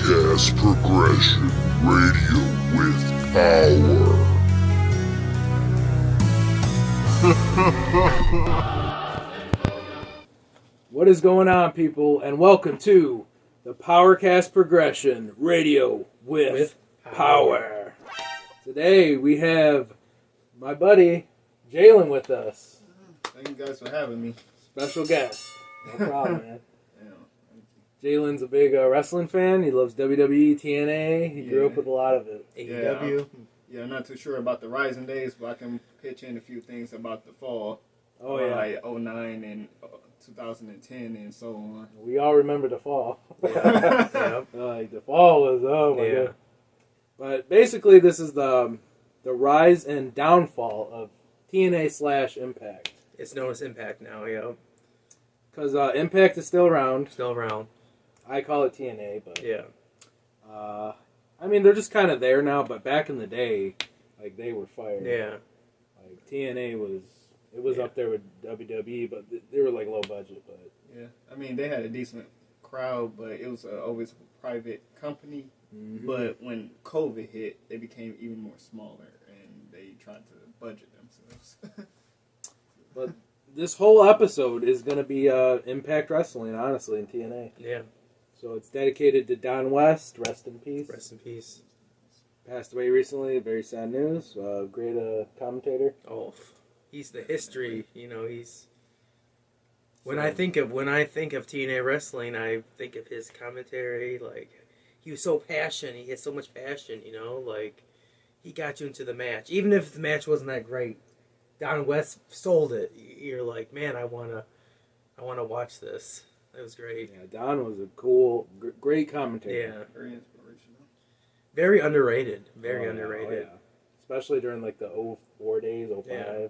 PowerKast Progression, radio with power. What is going on, people, and welcome to the PowerKast Progression, radio with power. Today we have my buddy Jaylein with us. Thank you guys for having me. Special guest. No problem, man. Jaylein's a big wrestling fan. He loves WWE, TNA. He grew up with a lot of it. AEW. Yeah, I'm not too sure about the rising days, but I can pitch in a few things about the fall. Oh, yeah. Like 09 and 2010 and so on. We all remember the fall. Yeah. Like, the fall was, oh my Yeah. God. But basically, this is the rise and downfall of TNA / Impact. It's known as Impact now, yeah. Because Impact is still around. Still around. I call it TNA, but Yeah. I mean, they're just kind of there now. But back in the day, like, they were fired. Yeah. Like, TNA was up there with WWE, but they were like low budget. But Yeah, I mean, they had a decent crowd, but it was always a private company. mm-hmm. But when COVID hit, they became even more smaller, and they tried to budget themselves. But this whole episode is going to be Impact Wrestling, honestly, in TNA. Yeah. So it's dedicated to Don West. Rest in peace. Rest in peace. Passed away recently. Very sad news. Great commentator. Oh, he's the history. You know, he's. When I think of TNA wrestling, I think of his commentary. Like, he was so passionate. He had so much passion. You know, like, he got you into the match, even if the match wasn't that great. Don West sold it. You're like, man, I wanna watch this. It was great. Yeah, Don was a cool, great commentator. Yeah, Very inspirational. very underrated. Very Oh, underrated. yeah. Especially during like the 04 days, 05. Yeah.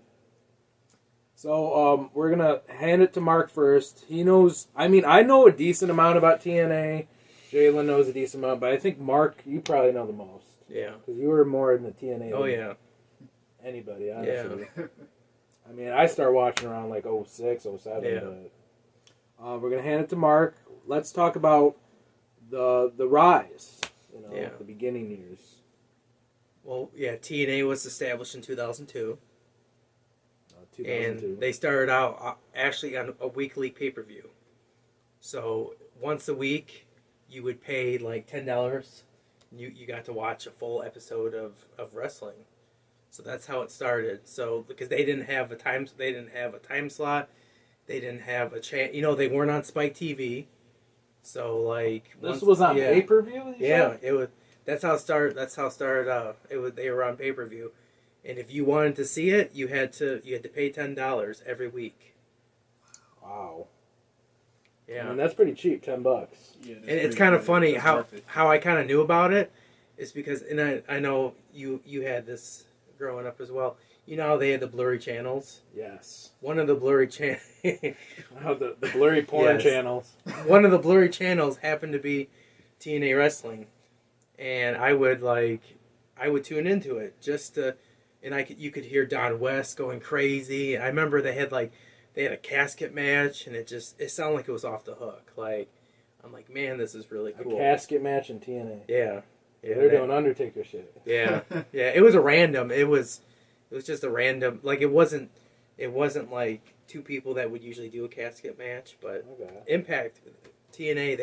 So we're gonna hand it to Mark first. He knows. I mean, I know a decent amount about TNA. Jaylein knows a decent amount, but I think Mark, you probably know the most Yeah. because you were more in the TNA. Oh than yeah. Anybody, honestly. Yeah. I mean, I started watching around like 06, 07, Yeah. but we're gonna hand it to Mark. Let's talk about the rise. You know, Yeah. the beginning years. Well, yeah. TNA was established in 2002, 2002. and they started out actually on a weekly pay-per-view. So once a week, you would pay like $10. You got to watch a full episode of wrestling. So that's how it started. So because they didn't have a time slot, they didn't have a chance. You know, they weren't on Spike TV. So like This was on yeah. pay-per-view? Yeah, it was. That's how it started. That's how it started out. They were on pay-per-view, and if you wanted to see it, you had to pay $10 every week. Wow. Yeah, I mean, that's pretty cheap, $10. Yeah, and it's kind of funny how I kind of knew about it is because, and I know you had this growing up as well. You know how they had the blurry channels? Yes. One of the blurry The blurry porn Yes. channels. One of the blurry channels happened to be TNA Wrestling, and I would tune into it just to, and you could hear Don West going crazy. I remember they had a casket match, and it sounded like it was off the hook. Like, I'm like, man, this is really cool. A casket match in TNA. Yeah, They're doing Undertaker shit. Yeah, yeah. It was a random. It was just a random. Like, it wasn't like two people that would usually do a casket match. But Okay. Impact, TNA,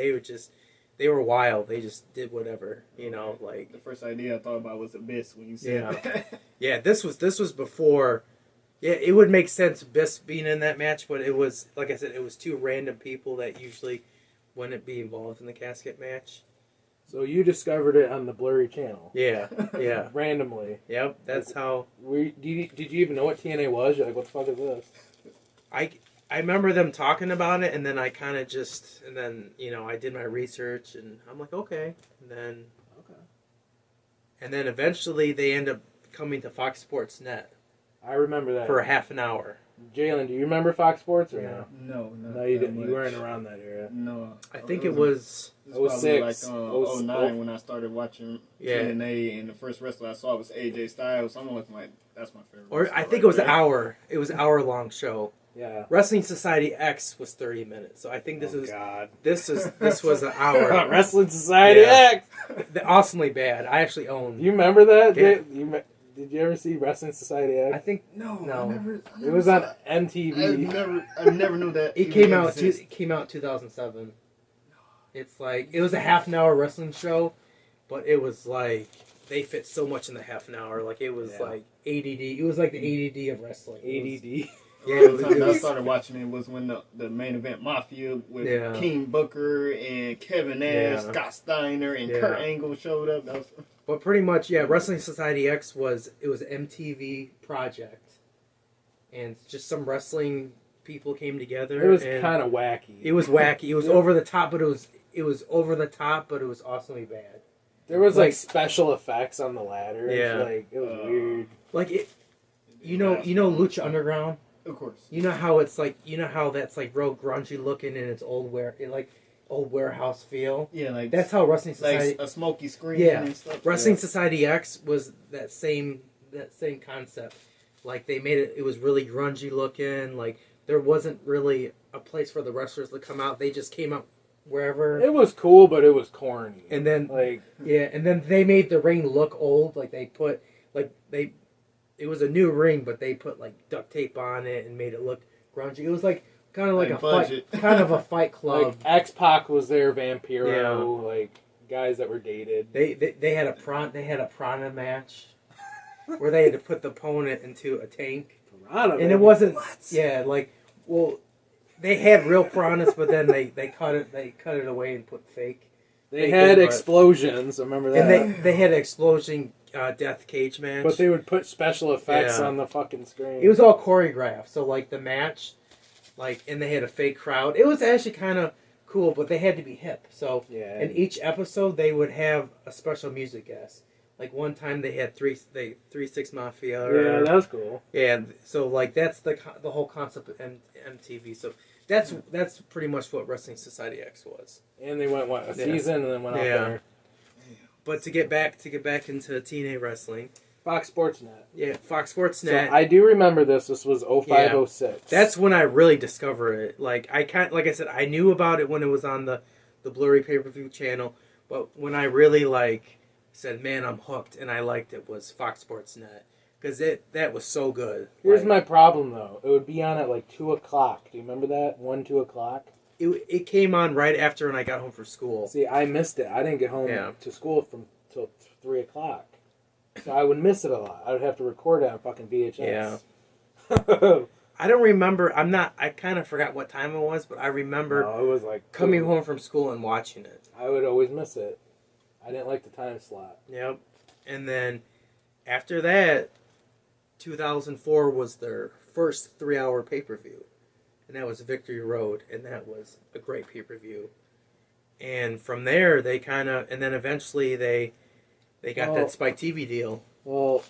they were wild. They just did whatever. You know, like, The first idea I thought about was Abyss when you said that. yeah. This was before. Yeah, it would make sense Abyss being in that match, but it was, like I said, it was two random people that usually wouldn't be involved in the casket match. So you discovered it on the blurry channel. Yeah, yeah. Randomly. Yep, that's how. Did you even know what TNA was? You're like, what the fuck is this? I remember them talking about it, and then I kind of you know, I did my research, and I'm like, okay. And then eventually they end up coming to Fox Sports Net I remember that. for a half an hour. Jaylein, do you remember Fox Sports or Yeah. no? No, No, you didn't. You weren't around that era. No. I think it was. It was probably like 06, 09 when I started watching Yeah. TNA, and the first wrestler I saw was AJ Styles. So I'm looking like, that's my favorite. Or wrestler I think right it was there. an hour. It was an hour-long show. Yeah. Wrestling Society X was 30 minutes. So I think this God. this was an hour. Wrestling Society Yeah. X. Awesomely bad. I actually own. You remember that? Yeah. Did you ever see Wrestling Society X? I think No, No. I never It was on saw it. MTV. I never knew that. it even came out. existed. It came out in 2007. It's like it was a half an hour wrestling show, but it was like they fit so much in the half an hour. Like it was like ADD. It was like the ADD of wrestling. ADD. Yeah, Around the time it that I was- started watching it was when the main event Mafia with Yeah. King Booker and Kevin Nash, Yeah. Scott Steiner, and Yeah. Kurt Angle showed up. That was But pretty much, yeah. Wrestling Society X was MTV project, and just some wrestling people came together. It was and kind of wacky. It was wacky. It was over the top, but it was over the top, but it was awesomely bad. There was like- special effects on the ladder. Yeah. Like it was weird. Like it, you know Lucha Underground. of course. You know how it's like, how that's like real grungy looking and it's old old warehouse feel. Yeah, like That's how Wrestling Society. like a smoky screen Yeah. and stuff. Wrestling Yeah. Society X was that same concept. Like they made it. It was really grungy looking. Like there wasn't really a place for the wrestlers to come out. They just came out wherever. It was cool, but it was corny. And then Like and then they made the ring look old. Like they put it was a new ring, but they put like duct tape on it and made it look grungy. It was like kind of like Like a budget. fight, kind of a Fight Club. like X-Pac was there, Vampiro, like guys that were dated. They had a prana match where they had to put the opponent into a tank, Piranha, and it wasn't they had real piranhas, but then they cut it away and put fake. They They had did, but- explosions. I remember that. And they had an explosion death cage match. but they would put special effects Yeah. on the fucking screen. It was all choreographed, so like the match, and they had a fake crowd. It was actually kind of cool, but they had to be hip. So Yeah. in each episode, they would have a special music guest. Like one time, they had 3-6 Mafia. Yeah, that was cool. Yeah, so like that's the whole concept of MTV. So that's pretty much what Wrestling Society X was. And they went a Yeah. season and then went Yeah. off there. But to get back into TNA wrestling, Fox Sports Net. yeah, Fox Sports So Net. I do remember this. This was 05-06. That's when I really discovered it. Like I said, I knew about it when it was on the blurry pay-per-view channel, but when I really said, man, I'm hooked, and I liked it, was Fox Sports Net, because that was so good. Here's my problem though. It would be on at like 2 o'clock. Do you remember that? 2 o'clock. It came on right after when I got home from school. See, I missed it. I didn't get home Yeah. to school till 3 o'clock. So I would miss it a lot. I would have to record it on fucking VHS. Yeah. I don't remember. I kind of forgot what time it was, but I remember No, it was like coming home from school and watching it. I would always miss it. I didn't like the time slot. Yep. And then after that, 2004 was their first 3-hour pay-per-view. And that was Victory Road. And that was a great pay-per-view. And from there, they and then eventually they got that Spike TV deal. Well,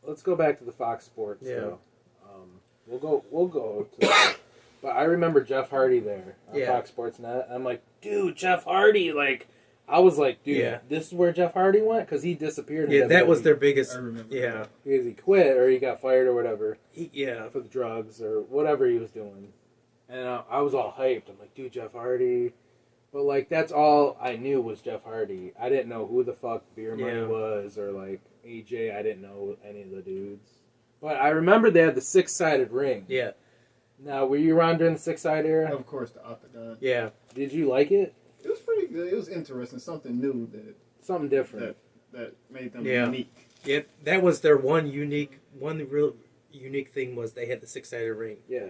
let's go back to the Fox Sports. Yeah. Though. We'll go to that. But I remember Jeff Hardy there on Yeah. Fox Sports Net. I'm like, dude, Jeff Hardy. I was like, dude, Yeah. this is where Jeff Hardy went? Because he disappeared. In Yeah, that was WWE. their biggest. I remember. Yeah. Because he quit or he got fired or whatever Yeah. for the drugs or whatever he was doing. And I was all hyped. I'm like, dude, Jeff Hardy. But, that's all I knew was Jeff Hardy. I didn't know who the fuck Beer Money Yeah. was or, AJ. I didn't know any of the dudes. But I remember they had the 6-sided ring. Yeah. Now, were you around during the 6-sided era? Of course, the Octagon. Yeah. Did you like it? It was pretty good. It was interesting. Something new Something different. that made them Yeah. unique. Yeah. That was their one real unique thing was they had the 6-sided ring. Yeah.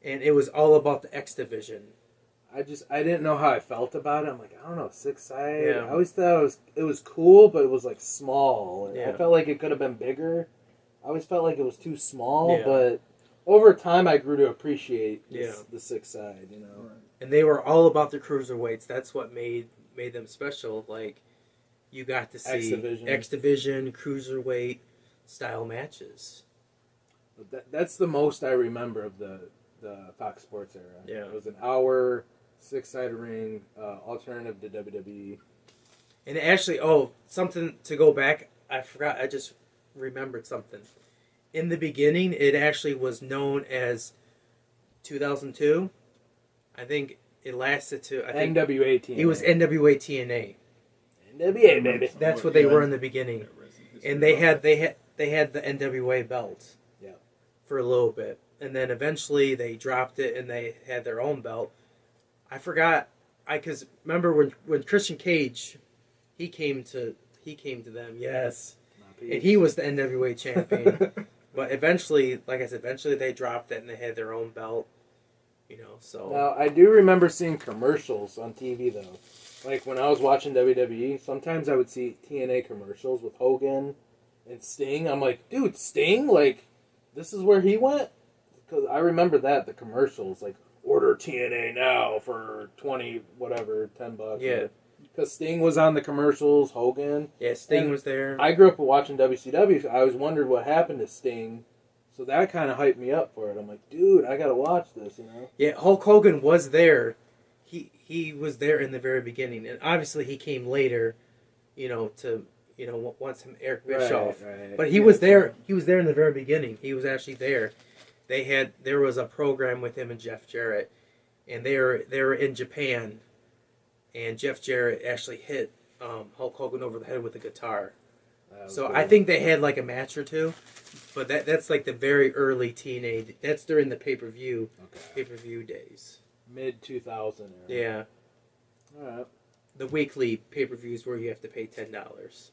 And it was all about the X division. I didn't know how I felt about it. I'm like, I don't know, 6-sided. Yeah. I always thought it was cool, but it was small. And I Yeah. felt like it could have been bigger. I always felt like it was too small, Yeah. but over time I grew to appreciate the 6-side, Right. And they were all about the cruiserweights. That's what made them special. You got to see X Division, cruiserweight style matches. But that's the most I remember of the Fox Sports era. Yeah. It was an hour, 6-sided ring, alternative to WWE. And actually, something to go back, I forgot, I just remembered something. In the beginning, it actually was known as 2002. I think it lasted to. I think NWA TNA. it was NWA TNA. NWA, baby. That's what they were in the beginning, and they had the NWA belt. Yeah. For a little bit, and then eventually they dropped it and they had their own belt. I forgot. Because remember when Christian Cage, he came to them. Yes, and he was the NWA champion. But eventually, like I said, eventually they dropped it and they had their own belt. You know, so Now, I do remember seeing commercials on TV, though. Like, when I was watching WWE, sometimes I would see TNA commercials with Hogan and Sting. I'm like, dude, Sting? Like, this is where he went? Because I remember that, the commercials. Like, order TNA now for 20, whatever, $10. Yeah. Because Sting was on the commercials, Hogan. yeah, Sting was there. I grew up watching WCW, so I always wondered what happened to Sting. So that kind of hyped me up for it. I'm like, dude, I gotta watch this, you know? Yeah, Hulk Hogan was there. He was there in the very beginning, and obviously he came later. You know, once Eric Bischoff. Right. But he was there. He was there in the very beginning. He was actually there. There was a program with him and Jeff Jarrett, and they were in Japan, and Jeff Jarrett actually hit Hulk Hogan over the head with a guitar. So cool. I think they had like a match or two, but that's like the very early TNA. That's during the pay-per-view days. Mid-2000 era. Yeah, Alright. the weekly pay-per-views where you have to pay $10.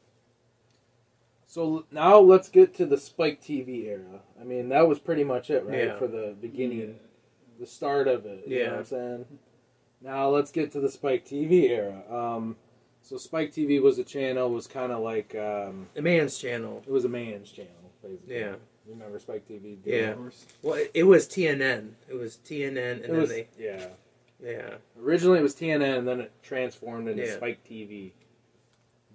So now let's get to the Spike TV era. I mean, that was pretty much it, right? Yeah. For the beginning, the start of it. You know what I'm saying? Now let's get to the Spike TV era. So Spike TV was a channel, was kind of like... The man's channel. It was a man's channel, basically. Yeah. You remember Spike TV? Yeah. Well, it was TNN. It was TNN, and Yeah. Yeah. Originally it was TNN, and then it transformed into Yeah. Spike TV.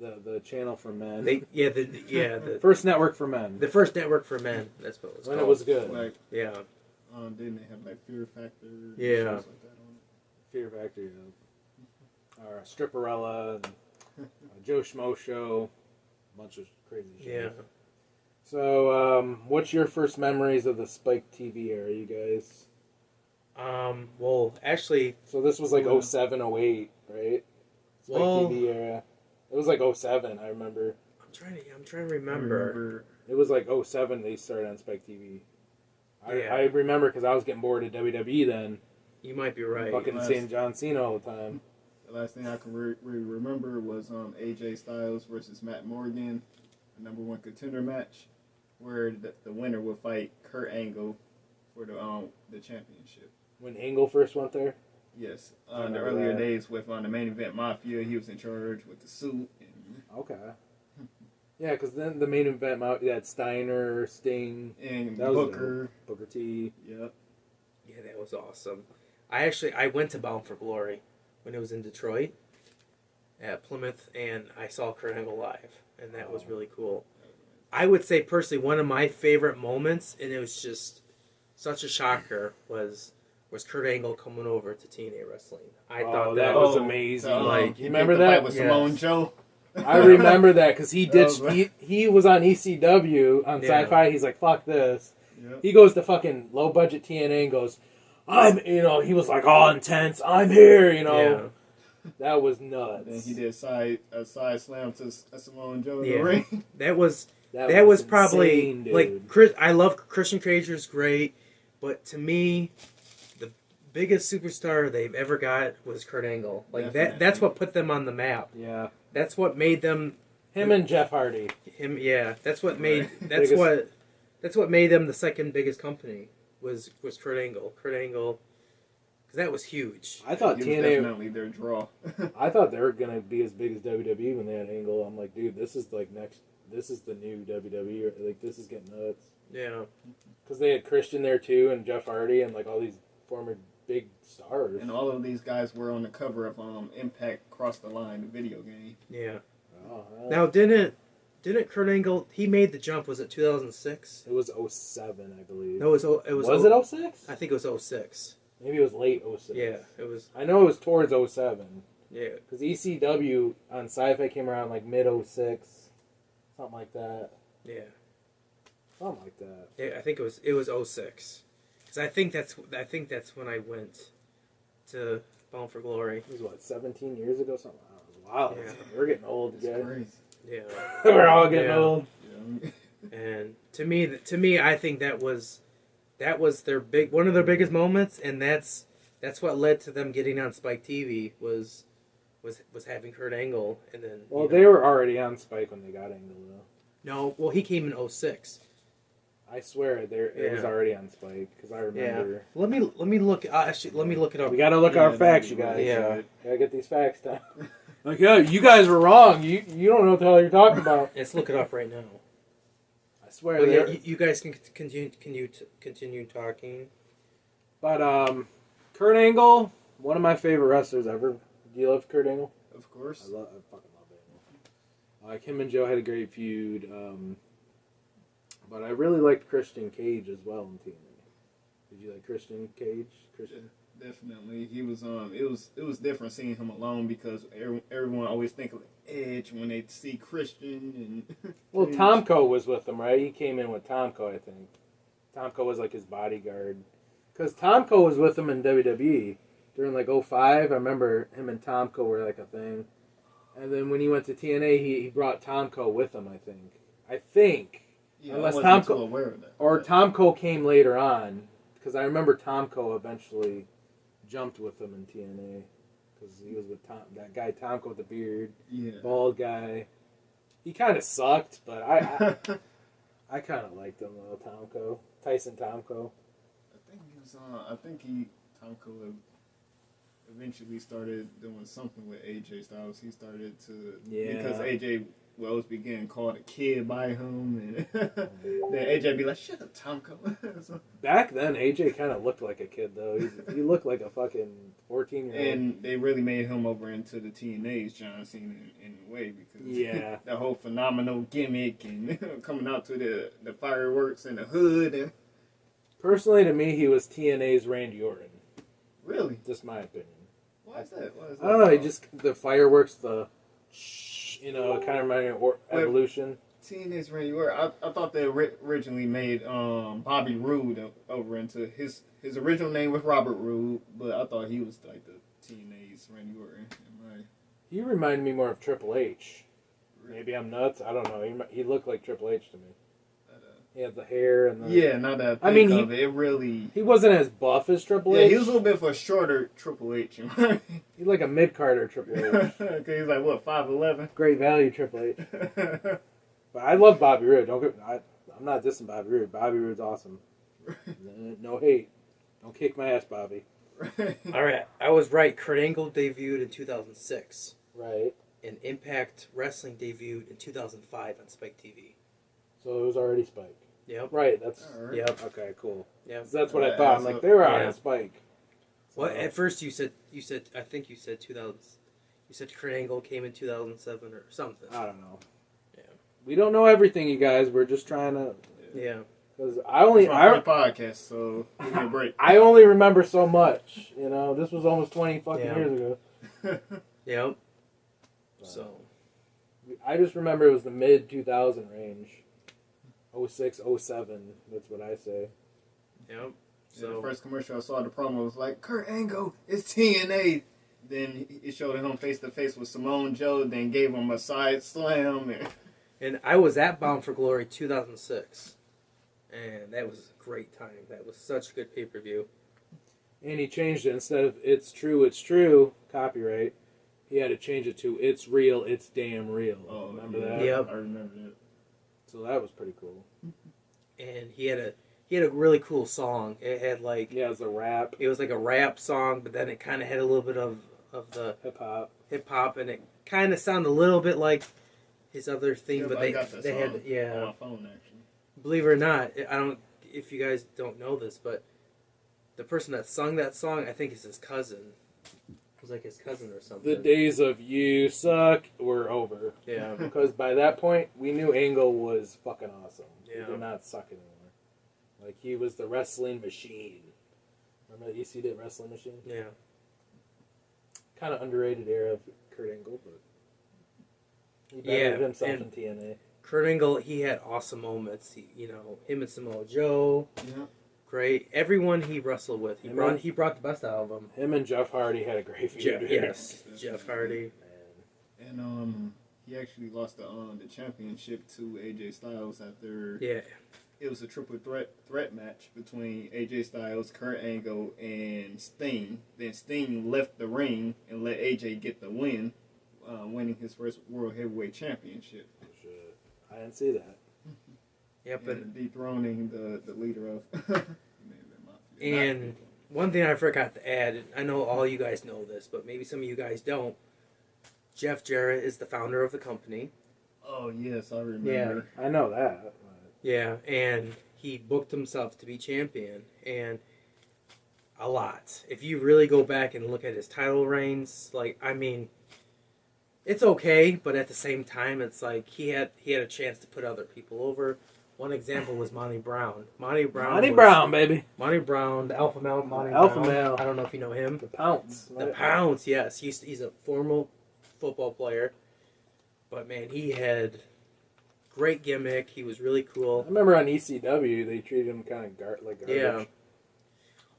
The channel for men. The First network for men. The first network for men. That's what it was When called. it was good. Like, Yeah. didn't they have like Fear Factor? Yeah. Shows like that on it? Fear Factor, or Stripperella, and Joe Schmo Show, a bunch of crazy shit. Yeah. So, what's your first memories of the Spike TV era, you guys? Well, actually, So this was like 07, 08, right? Spike Well- TV era. It was like 07, I remember. I'm trying to remember. It was like 07 they started on Spike TV. Yeah. I remember because I was getting bored of WWE then. You might be right. Fucking seeing John Cena all the time. The last thing I can really remember was AJ Styles versus Matt Morgan, the #1 contender match, where the winner would fight Kurt Angle for the championship. When Angle first went there? Yes, I the remember earlier that. days with the main event Mafia, he was in charge with the suit. Okay. Yeah, because then the main event, you had Steiner, Sting, And that was Booker. Booker T. Yep. Yeah, that was awesome. I went to Bound for Glory when it was in Detroit at Plymouth, and I saw Kurt Angle live, and that was really cool. I would say personally one of my favorite moments, and it was just such a shocker, was Kurt Angle coming over to TNA Wrestling. I thought that was amazing. Like, you remember that? With Yes. Samoan Joe. I remember that because he ditched. That He was on ECW on Yeah. Sci-Fi. He's like, "Fuck this." Yep. He goes to fucking low budget TNA and goes, he was like all intense. I'm here, Yeah. That was nuts. Then he did a side slam to Samoan Joe in Yeah. the ring. That was probably insane, dude. like Chris. I love Christian Cager's great, but to me, the biggest superstar they've ever got was Kurt Angle. Like Definitely. that's what put them on the map. Yeah, That's what made them him and Jeff Hardy. him. Yeah, that's what made Biggest- that's what made them the second biggest company was Kurt Angle. Kurt Angle, because that was huge. I thought He was TNA. definitely their draw. I thought they were gonna be as big as WWE when they had Angle. I'm like, dude, this is like next. This is the new WWE. Like, this is getting nuts. Yeah, Because they had Christian there too, and Jeff Hardy, and like all these former big stars. And all of these guys were on the cover of Impact Cross the Line, the video game. yeah. Oh, hell. Now didn't Kurt Angle? He made the jump. Was it 2006? It was 07, I believe. No, it was. Was it 06? I think it was 06. Maybe it was late 06. Yeah, it was. I know it was towards 07. Yeah, Because ECW on Sci-Fi came around like mid 06. Something like that. yeah. Something like that. Yeah, I think it was 06. Because I think that's when I went to Bound for Glory. It was what, 17 years ago, something. Wow, Yeah. we're getting old, It's guys. crazy. Yeah. We're all getting Yeah. old. Yeah. And to me, I think that was one of their biggest moments, and that's what led to them getting on Spike TV was having Kurt Angle, and then Well, they were already on Spike when they got Angle, though. no, well he came in 06. I swear, it was already on Spike because I remember. Let me look. Actually, let me look it up. We gotta look at our facts, you guys. Yeah. Gotta get these facts down. Like, yeah, you guys were wrong. You don't know what the hell you're talking about. Let's look it up right now. I swear. But yeah, you guys can continue talking. But Kurt Angle, one of my favorite wrestlers ever. Do you love Kurt Angle? Of course. I fucking love Angle. Like him and Joe had a great feud. But I really liked Christian Cage as well in TNA. Did you like Christian Cage? Christian? Definitely, he was. It was different seeing him alone because everyone always think of Edge when they see Christian and. Well, Cage. Tomko was with him, right? He came in with Tomko, I think. Tomko was like his bodyguard. Because Tomko was with him in WWE during like 05. I remember him and Tomko were like a thing. And then when he went to TNA, he brought Tomko with him, I think. Yeah, Unless I wasn't Tomko- too aware of that. Or Tomko came later on. Because I remember Tomko eventually jumped with him in TNA. Because he was with that guy Tomko with the beard. Yeah. Bald guy. He kind of sucked, but I kind of liked him though, Tomko. Tyson Tomko. I think Tomko eventually started doing something with AJ Styles. He started to because AJ was beginning called a kid by him, and then AJ be like, "Shut up, Tomko." So, Back then, AJ kind of looked like a kid though. He looked like a fucking 14-year-old. and they really made him over into the TNA's John Cena in a way because the whole phenomenal gimmick and coming out to the fireworks and the hood. And, Personally, to me, he was TNA's Randy Orton. really, Just my opinion. why is that? I don't know. He just the fireworks, the it kind of reminded me of Evolution. TNA's Randy Orton. I thought they originally made Bobby Roode over into his original name was Robert Roode, but I thought he was like the TNA's Randy Orton. He reminded me more of Triple H. Maybe I'm nuts. I don't know. He looked like Triple H to me. He had the hair and the... Yeah, now that I mean, think of it, it really... He wasn't as buff as Triple H. Yeah, he was a little bit for a shorter Triple H. He's like a mid-carder Triple H. Okay, he's like, what, 5'11"? Great value Triple H. But I love Bobby Roode. I'm not dissing Bobby Roode. Bobby Roode's awesome. No hate. Don't kick my ass, Bobby. All right, I was right. Kurt Angle debuted in 2006. Right. And Impact Wrestling debuted in 2005 on Spike TV. So it was already Spike. Yep. Right. That's... Alright. Yep. Okay, cool. Yep. That's what I Yeah, thought. I'm so- like, they were on yeah. a Spike. Well, at first you said I think you said 2000. You said Kurt Angle came in 2007 or something. I don't know. Yeah. We don't know everything, you guys. We're just trying to... Yeah. Because It's my first podcast, so give me a break. I only remember so much. You know, this was almost 20 fucking Yeah. years ago. Yep. So. I just remember it was the mid-2000 range. 06, 07. That's what I say. Yep. So the So. first commercial I saw, the promo was like, Kurt Angle, it's TNA. Then it showed him face to face with Samoa Joe, then gave him a side slam. And I was at Bound for Glory 2006. And that was a great time. That was such a good pay-per-view. And he changed it. Instead of it's true, copyright, he had to change it to it's real, it's damn real. Oh, Remember yeah, that? Yep. I remember that. So that was pretty cool. And he had a really cool song. It had like Yeah, it was a rap, it was like a rap song, but then it kind of had a little bit of the hip-hop. hip hop, and it kind of sounded a little bit like his other thing. Yeah, but I got that they song had yeah. on my phone, actually. Believe it or not, I don't. If you guys don't know this, but the person that sung that song, I think is his cousin. It was like his cousin or something. The days of you suck were over. Yeah. Because by that point, we knew Angle was fucking awesome. Yeah. He did not suck anymore. Like, he was the wrestling machine. Remember the EC wrestling machine? Yeah. Kind of underrated era of Kurt Angle, but he Yeah, bettered himself and- in TNA. Kurt Angle, he had awesome moments. Him and Samoa Joe. Yeah. great. Everyone he wrestled with, he brought the best out of them. Him and Jeff Hardy had a great feud. Yes, Jeff Hardy. And he actually lost the championship to AJ Styles after it was a triple threat match between AJ Styles, Kurt Angle, and Sting. Then Sting left the ring and let AJ get the win, winning his first World Heavyweight Championship. I didn't see that. Yep, and dethroning the leader of. And one thing I forgot to add, I know all you guys know this, but maybe some of you guys don't. Jeff Jarrett is the founder of the company. Oh yes, I remember. Yeah, I know that. Yeah, and he booked himself to be champion, and a lot. If you really go back and look at his title reigns, it's okay, but at the same time, it's like he had a chance to put other people over. One example was Monty Brown. Monty Brown, baby. Monty Brown, the Alpha Male. Alpha Male. I don't know if you know him. The Pounce. The Pounce, yes. He's a former football player, but man, he had great gimmick. He was really cool. I remember on ECW they treated him kind of like garbage. Yeah.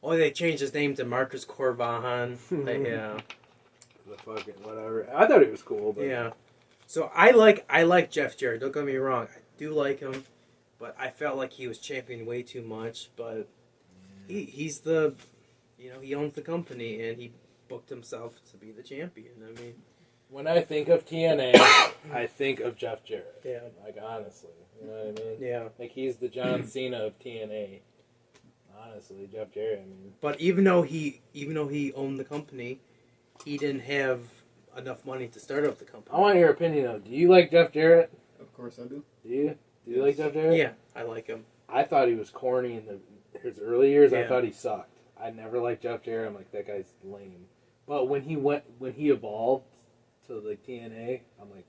Oh, they changed his name to Marcus Corvahan. Yeah. The fucking whatever. I thought he was cool, but yeah. So I like Jeff Jarrett. Don't get me wrong. I do like him, but I felt like he was championing way too much. But he's the, he owns the company and he booked himself to be the champion. I mean, when I think of TNA, I think of Jeff Jarrett. Yeah. Like, honestly. You know what I mean? Yeah. Like, he's the John Cena of TNA. Honestly, Jeff Jarrett, I mean. But even though he owned the company, he didn't have enough money to start up the company. I want your opinion, though. Do you like Jeff Jarrett? Of course I do. Do you? Do you like Jeff Jarrett? Yeah, I like him. I thought he was corny in his early years. Yeah. I thought he sucked. I never liked Jeff Jarrett. I'm like, that guy's lame. But when he evolved to like TNA, I'm like,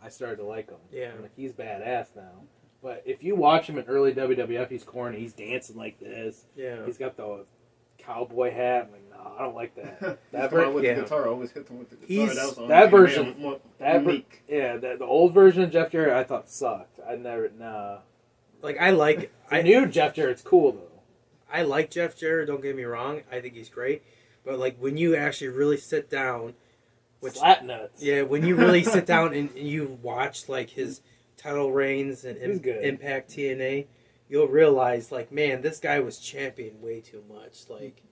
I started to like him. Yeah. I'm like, he's badass now. But if you watch him in early WWF, he's corny. He's dancing like this. Yeah. He's got the cowboy hat. I'm like, no, I don't like that. That version with the guitar. I always hit him with the guitar. That version. Unique. The old version of Jeff Jarrett I thought sucked. I never I knew Jeff Jarrett's cool though. I like Jeff Jarrett. Don't get me wrong. I think he's great. But like when you actually really sit down, Slap nuts. Yeah, when you really sit down and you watch like his title reigns and Impact TNA, you'll realize like, man, this guy was champion way too much. Like,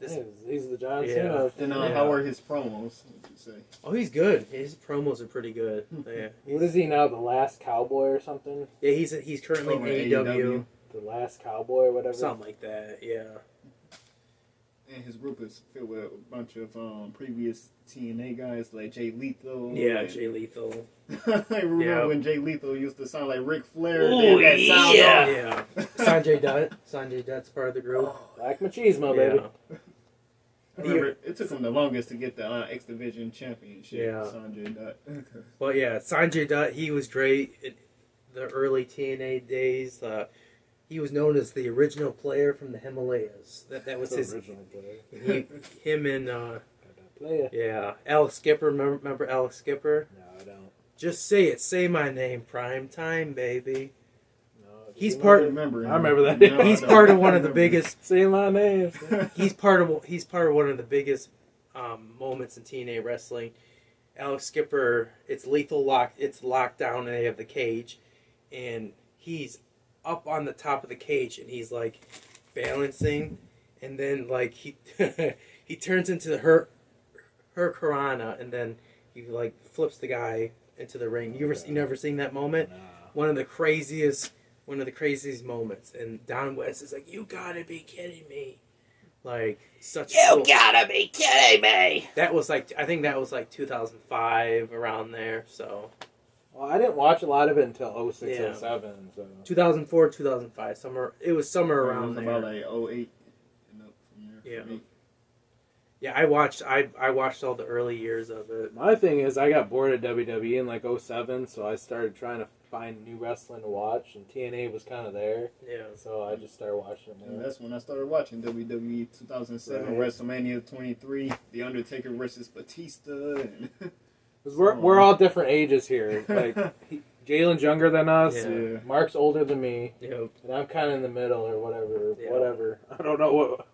he's the John Cena. And how are his promos? Would you say? Oh, he's good. His promos are pretty good. Yeah. What is he now? The Last Cowboy or something? Yeah, he's currently in AEW. The Last Cowboy or whatever. Something like that. Yeah. And his group is filled with a bunch of previous TNA guys like Jay Lethal. Yeah, Jay Lethal. I remember when Jay Lethal used to sound like Ric Flair. Ooh, that sound yeah. Sanjay Dutt. Sanjay Dutt's part of the group. Black Machismo, baby. I remember it took him the longest to get the X Division Championship. Yeah. Sanjay Dutt. Well, yeah, Sanjay Dutt, he was great in the early TNA days. He was known as the original player from the Himalayas. That was his original player. Him and yeah, Alex Skipper. Remember Alex Skipper? No, I don't. Just say it. Say my name. Prime time, baby. No, he's I part. remember that. No, he's part of one of the biggest. Say my name. He's part of one of the biggest moments in TNA wrestling. Alex Skipper. It's lethal lock. It's locked down, and they have the cage, and he's up on the top of the cage, and he's like balancing, and then like he he turns into her Karana, and then he like flips the guy into the ring. You never seen that moment? No. One of the craziest moments. And Don West is like, "You gotta be kidding me!" Like such. Gotta be kidding me! That was like, I think that was like 2005 around there. So. Well, I didn't watch a lot of it until 06, Yeah. 07. So 2004, 2005, somewhere around there. About like 08 and up from there. Yeah. For me. Yeah, I watched all the early years of it. my thing is, I got bored of WWE in like 07, so I started trying to find new wrestling to watch, and TNA was kind of there. Yeah. So I just started watching it And more. that's when I started watching WWE 2007, Right. WrestleMania 23, The Undertaker versus Batista. And Because we're all different ages here. Like Jaylen's younger than us. Yeah. Mark's older than me. Yep. And I'm kind of in the middle or whatever. Yeah. Whatever. I don't know what.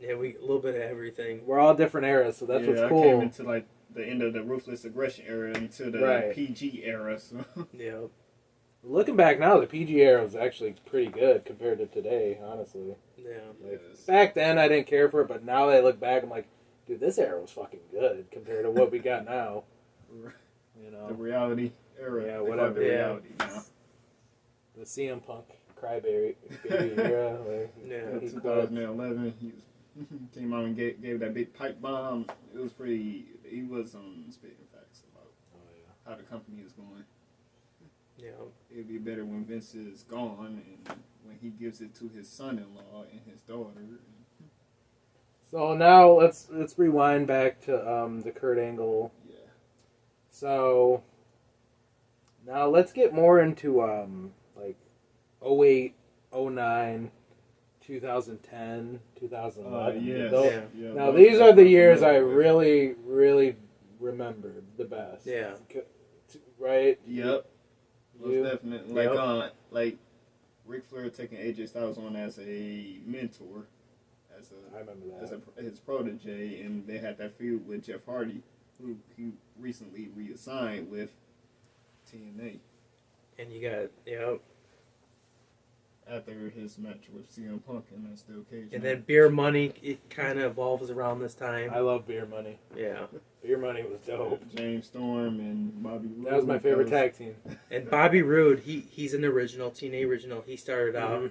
Yeah, we a little bit of everything. We're all different eras, so that's what's I cool. came into like the end of the Ruthless Aggression era into the Right. PG era. So. Yeah. Looking back now, the PG era was actually pretty good compared to today, honestly. Yeah. Like, Yes. back then, I didn't care for it, but now that I look back, I'm like, dude, this era was fucking good compared to what we got now. You The know, reality era. Yeah, They call it whatever. The Yeah. reality now. the CM Punk crybaby baby era. Like, Yeah. In he 2011, he came out and gave that big pipe bomb. It was pretty. He was spitting facts about Oh, yeah. how the company is going. Yeah. It'd be better when Vince is gone and when he gives it to his son-in-law and his daughter. So now let's rewind back to the Kurt Angle. Yeah. So now let's get more into like 08, 09, 2010, 2011. Yeah. Those- Yeah. Now those these are the I'm years I familiar with. really remembered the best. Yeah. Right? Yep. Most You? definitely. Like Ric Flair taking AJ Styles on as a mentor, as I remember that. his protege, and they had that feud with Jeff Hardy, who he recently reassigned with TNA And you got after his match with CM Punk in that steel cage. and match. then Beer Money, it kind of evolves around this time. I love Beer Money. Yeah. Beer Money was dope. James Storm and Bobby Roode. That was my favorite tag team. And Bobby Roode, he's an original, TNA original. He started out. Mhm.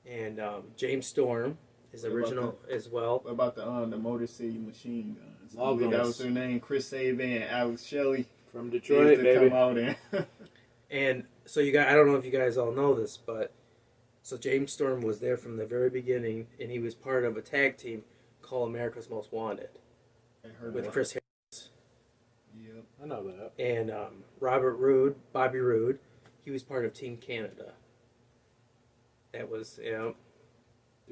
And James Storm is What about original as well. What about the Motor City Machine Guns? I Love believe that those. was their name. Chris Sabin and Alex Shelley. From They used Detroit, to baby. come out and And so you got, I don't know if you guys all know this, but so James Storm was there from the very beginning, and he was part of a tag team called America's Most Wanted I heard with that. Chris Harris Yep. I know that. and Robert Roode, Bobby Roode. He was part of Team Canada. That was, Do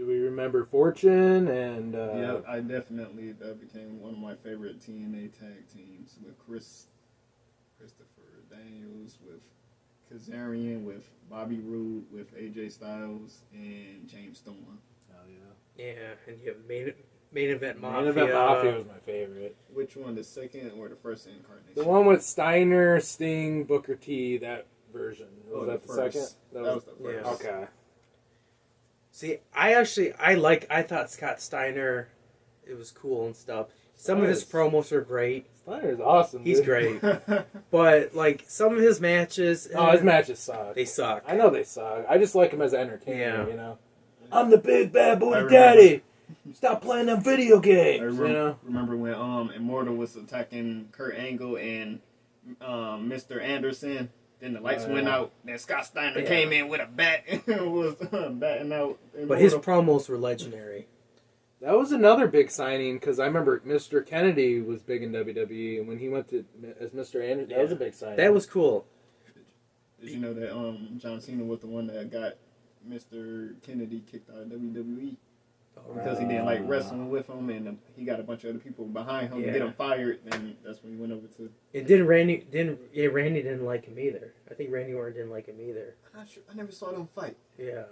we remember Fortune and Yeah, I definitely that became one of my favorite TNA tag teams with Christopher Daniels, with Kazarian, with Bobby Roode, with AJ Styles, and James Storm. Oh, yeah. and you have main event Mafia. Main Event Mafia was my favorite. Which one, the second or the first incarnation? The one with Steiner, Sting, Booker T, that version. Was Oh, that the the first. second? That was the first. Yeah. Okay. See, I thought Scott Steiner, it was cool and stuff. Some of his Nice. promos are great. Steiner's awesome. He's dude. great. But, like, some of his matches... Oh, his matches suck. They suck. I know they suck. I just like him as an entertainer, Yeah. you know? I'm the big bad I booty remember. daddy. Stop playing them video I games, remember, you know? remember when Immortal was attacking Kurt Angle and Mr. Anderson. Then the lights went out. Then Scott Steiner Yeah. came in with a bat and was batting out. But his Immortal. promos were legendary. That was another big signing because I remember Mr. Kennedy was big in WWE, and when he went to as Mr. Anderson, that was a big signing. That was cool. Did you know that John Cena was the one that got Mr. Kennedy kicked out of WWE because he didn't like wrestling with him, and he got a bunch of other people behind him to get Yeah. him fired. And that's when he went over to. And Randy didn't like him either. I think Randy Orton didn't like him either. I'm not sure. I never saw them fight. Yeah.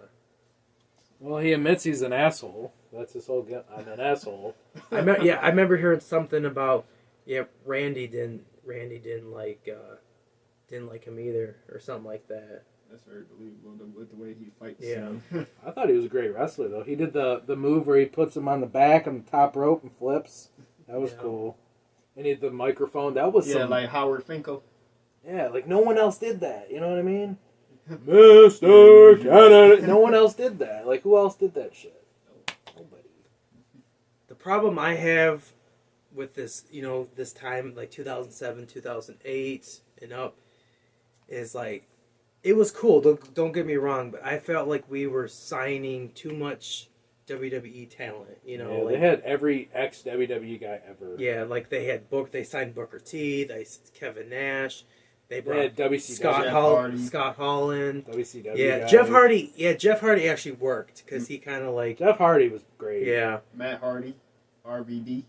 Well, he admits he's an asshole. That's his whole. I'm an asshole. I remember hearing something about Randy didn't like him either or something like that. That's very believable with the way he fights. Yeah. I thought he was a great wrestler, though. He did the move where he puts him on the back on the top rope and flips. That was Yeah. cool. And he had the microphone. That was Yeah, some, like Howard Finkel. yeah, like no one else did that. You know what I mean? Mr. Canada. No one else did that. Like, who else did that shit? Nobody. The problem I have with this, this time, like 2007, 2008 and up, is like, it was cool. Don't get me wrong, but I felt like we were signing too much WWE talent. Yeah, Like, they had every ex-WWE guy ever. yeah, like they signed Booker T, Kevin Nash, they They brought had WCW. Scott Holland. WCW Yeah, guys. Jeff Hardy. Yeah, Jeff Hardy actually worked because he kind of like Jeff Hardy was great. yeah. Matt Hardy, RVD.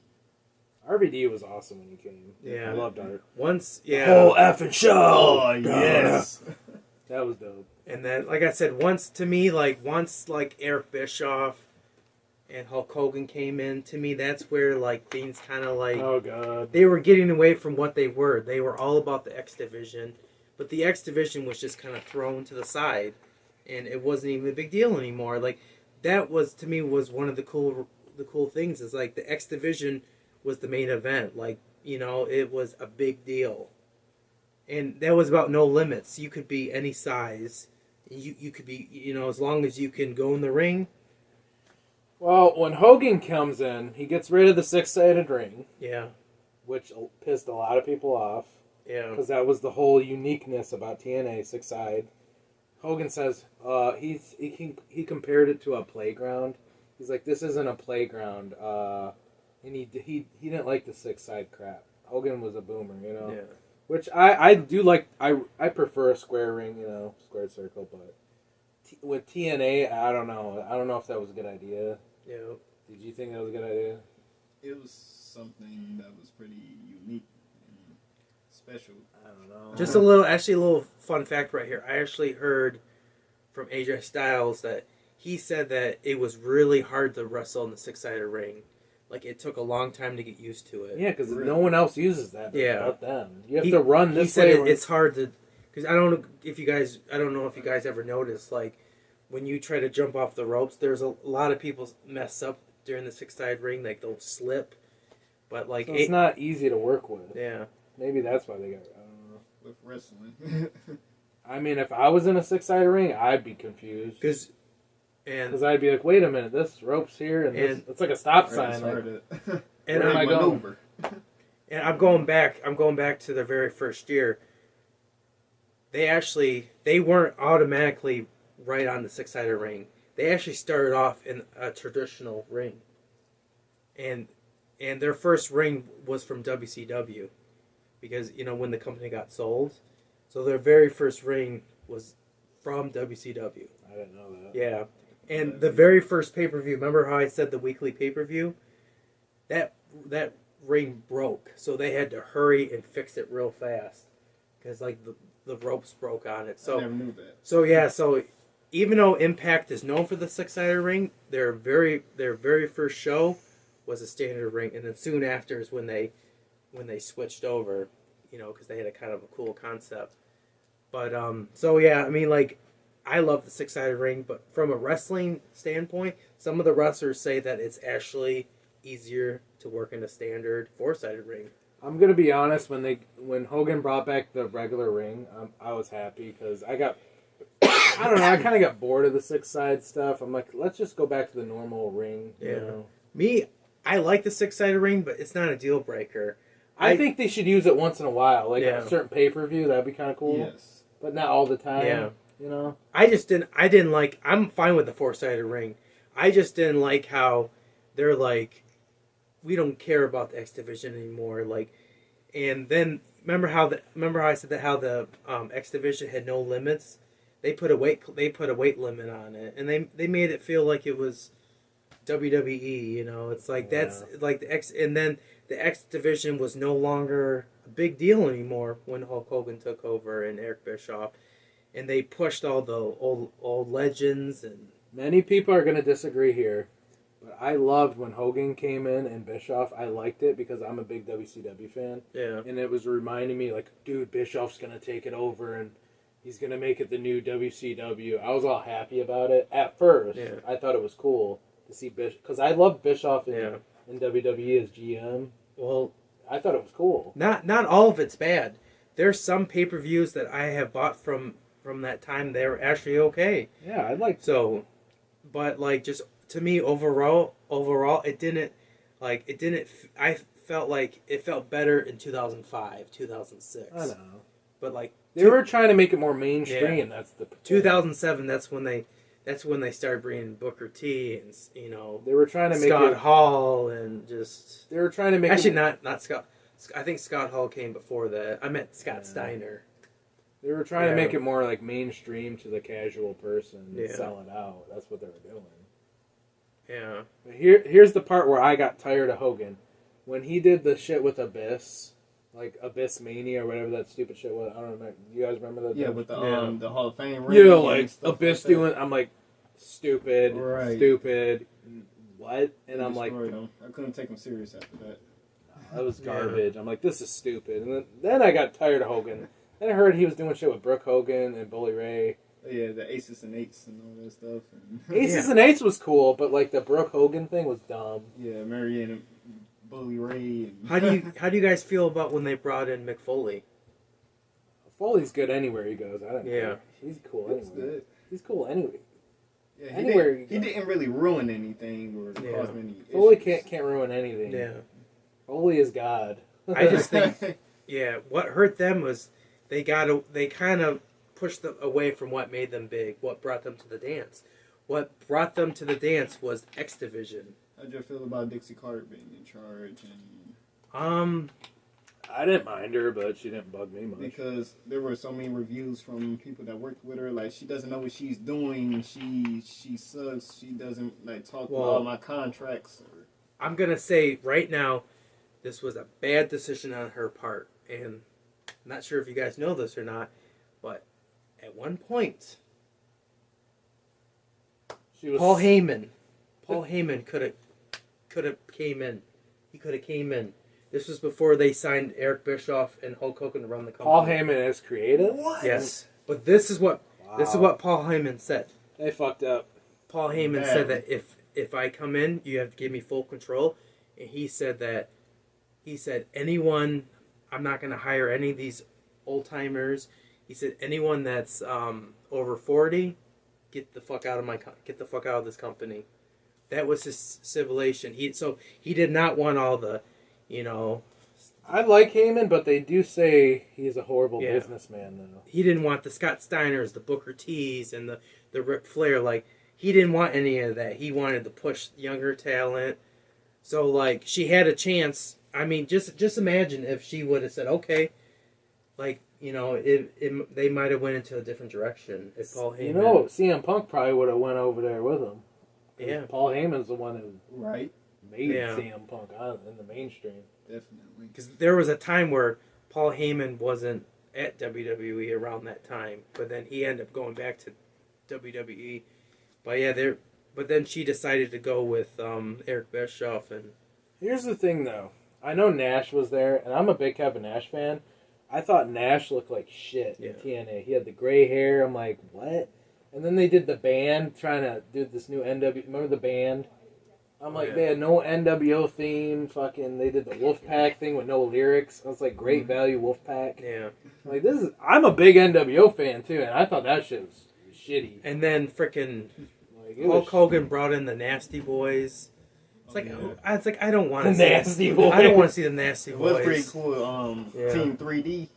RVD was awesome when he came. Yeah. I loved Art. Once, The whole effing show. Oh, yes. That was dope. And then, like I said, once Eric Bischoff and Hulk Hogan came in, to me, that's where, like, things kind of, like... Oh, God. They were getting away from what they were. They were all about the X Division. But the X Division was just kind of thrown to the side. And it wasn't even a big deal anymore. Like, that was, to me, was one of the cool things. Is, like, the X Division was the main event. Like, you know, it was a big deal. And that was about no limits. You could be any size. You could be, you know, as long as you can go in the ring. Well, when Hogan comes in, he gets rid of the six-sided ring, Yeah. which pissed a lot of people off. Yeah. Because that was the whole uniqueness about TNA, six-side. Hogan says he compared it to a playground. He's like, this isn't a playground. And he didn't like the six-side crap. Hogan was a boomer, you know? Yeah. Which I do like. I prefer a square ring, you know, square circle. But with TNA, I don't know. I don't know if that was a good idea. Yeah. Did you think that was a good idea? It was something that was pretty unique and special. I don't know. Just a little fun fact right here. I actually heard from AJ Styles that he said that it was really hard to wrestle in the six-sided ring. Like, it took a long time to get used to it. Yeah, because no one else uses that. Yeah. But them. You have to run this He said way. it's hard to, because I don't know if you guys ever noticed, like, when you try to jump off the ropes, there's a lot of people mess up during the six-sided ring. Like, they'll slip. But, like... So it's not easy to work with. Yeah. Maybe that's why they got... I don't know. With wrestling. I mean, if I was in a six-sided ring, I'd be confused. Because I'd be like, wait a minute, this rope's here, and this, it's like a stop Right, sign. it's Like, hard to and am I going? maneuver. And I'm going back to the very first year. They weren't automatically right on the six-sided ring. They actually started off in a traditional ring. And their first ring was from WCW. Because, you know, when the company got sold. So their very first ring was from WCW. I didn't know that. Yeah. And the very first pay-per-view, remember how I said the weekly pay-per-view? That ring broke. So they had to hurry and fix it real fast. Because, like, the ropes broke on it. So, I never knew that. So even though Impact is known for the six-sided ring, their very first show was a standard ring. And then soon after is when they switched over, you know, because they had a kind of a cool concept. But, so yeah, I mean, like, I love the six-sided ring, but from a wrestling standpoint, some of the wrestlers say that it's actually easier to work in a standard four-sided ring. I'm gonna be honest. When Hogan brought back the regular ring, I was happy because I don't know. I kind of got bored of the six-side stuff. I'm like, let's just go back to the normal ring. Yeah. You know? Me, I like the six-sided ring, but it's not a deal breaker. I think they should use it once in a while, like Yeah. a certain pay-per-view. That'd be kind of cool. Yes. But not all the time. Yeah. You know. I didn't like. I'm fine with the four-sided ring. I just didn't like how they're like, we don't care about the X Division anymore. Like, and then remember how I said that how the X Division had no limits. They put a weight limit on it, and they made it feel like it was WWE. You know, it's like that's like the X, and then the X Division was no longer a big deal anymore when Hulk Hogan took over and Eric Bischoff. And they pushed all the old legends. And Many people are going to disagree here, but I loved when Hogan came in and Bischoff. I liked it because I'm a big WCW fan. yeah, And it was reminding me, like, dude, Bischoff's going to take it over and he's going to make it the new WCW. I was all happy about it. At first, Yeah. I thought it was cool to see Bischoff. Because I loved Bischoff in WWE as GM. well, I thought it was cool. not all of it's bad. There's some pay-per-views that I have bought from that time. They were actually okay. Yeah, I liked So, but like just to me overall, it didn't. I felt like it felt better in 2005, 2006. I know. But like They were trying to make it more mainstream. Yeah. That's the 2007. That's when they started bringing Booker T and They were trying to make Scott it. Hall and just They were trying to make actually it. not Scott. I think Scott Hall came before that. I meant Scott Steiner. They were trying to Yeah. make it more like mainstream to the casual person and Yeah. sell it out. That's what they were doing. Yeah. But here's the part where I got tired of Hogan. when he did the shit with Abyss, like Abyss Mania or whatever that stupid shit was. I don't know. You guys remember that? Yeah, with the Hall of Fame. Yeah, ring and like stuff Abyss like that. doing. I'm like, stupid, Right. stupid. What? And He I'm like, destroyed him. I couldn't take him serious after that. that was garbage. I'm like, this is stupid. And then I got tired of Hogan. Then I heard he was doing shit with Brooke Hogan and Bully Ray. Yeah, the Aces and Eights and all that stuff. And Aces and Eights was cool, but like the Brooke Hogan thing was dumb. yeah, Marianne and Bully Ray. And How do you guys feel about when they brought in Mick Foley? Foley's good anywhere he goes. I don't know. Yeah. He's cool That's anyway. good. He's cool anyway. Yeah, Anywhere he you go. didn't really ruin anything or Yeah. cause many Foley issues. can't ruin anything. Yeah. Foley is God. I just think, yeah, what hurt them was they kind of pushed them away from what made them big, what brought them to the dance. What brought them to the dance was X Division. How'd you feel about Dixie Carter being in charge? And I didn't mind her, but she didn't bug me much. because there were so many reviews from people that worked with her, like she doesn't know what she's doing. She sucks. She doesn't like talk about all my contracts. Or, I'm gonna say right now, this was a bad decision on her part, and I'm not sure if you guys know this or not, but at one point, She was Paul Heyman could have came in. He could have came in. This was before they signed Eric Bischoff and Hulk Hogan to run the company. Paul Heyman is creative. Yes, but this is what Paul Heyman said. They fucked up. Paul Heyman said that if I come in, you have to give me full control, and he said anyone, I'm not going to hire any of these old timers. He said anyone that's over 40, get the fuck out of this company. That was his stipulation. He did not want all the, I like Heyman, but they do say he's a horrible businessman, though. he didn't want the Scott Steiners, the Booker T's, and the Ric Flair. Like, he didn't want any of that. He wanted to push younger talent. So, like, she had a chance. I mean, just imagine if she would have said, okay, like, they might have went into a different direction if Paul Heyman. CM Punk probably would have went over there with him. Yeah. Paul Heyman's the one who right, made Yeah. CM Punk in the mainstream. definitely. Because there was a time where Paul Heyman wasn't at WWE around that time, but then he ended up going back to WWE. But yeah, but then she decided to go with Eric Bischoff, and Here's the thing, though. I know Nash was there, and I'm a big Kevin Nash fan. I thought Nash looked like shit in TNA. He had the gray hair. I'm like, what? And then they did the band, trying to do this new NW. Remember the band? I'm like, they had no NWO theme. Fucking, they did the Wolfpack thing with no lyrics. I was like, great value Wolfpack. yeah. Like, I'm a big NWO fan, too, and I thought that shit was shitty. And then frickin' Like, it Hulk was Hogan brought in the Nasty Boys. It's like I don't want to The see Nasty Boys. I don't want to see the Nasty It Boys. was pretty cool. Yeah. Team 3D.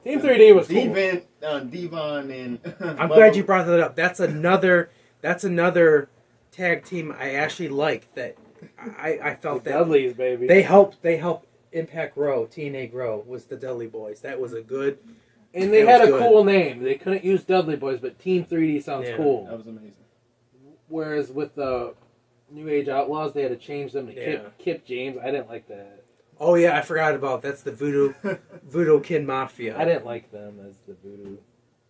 Team 3D was cool. Devon and I'm glad you brought that up. That's another tag team I actually like. That I felt The that Dudleys, baby. they helped Impact grow. TNA grow was the Dudley Boys. That was a good. And they It had a was good. cool name. They couldn't use Dudley Boys, but Team 3D sounds Yeah. cool. That was amazing. Whereas with the New Age Outlaws, they had to change them to Yeah. Kip James. I didn't like that. Oh yeah, I forgot about that's the Voodoo Kid Mafia. I didn't like them as the Voodoo.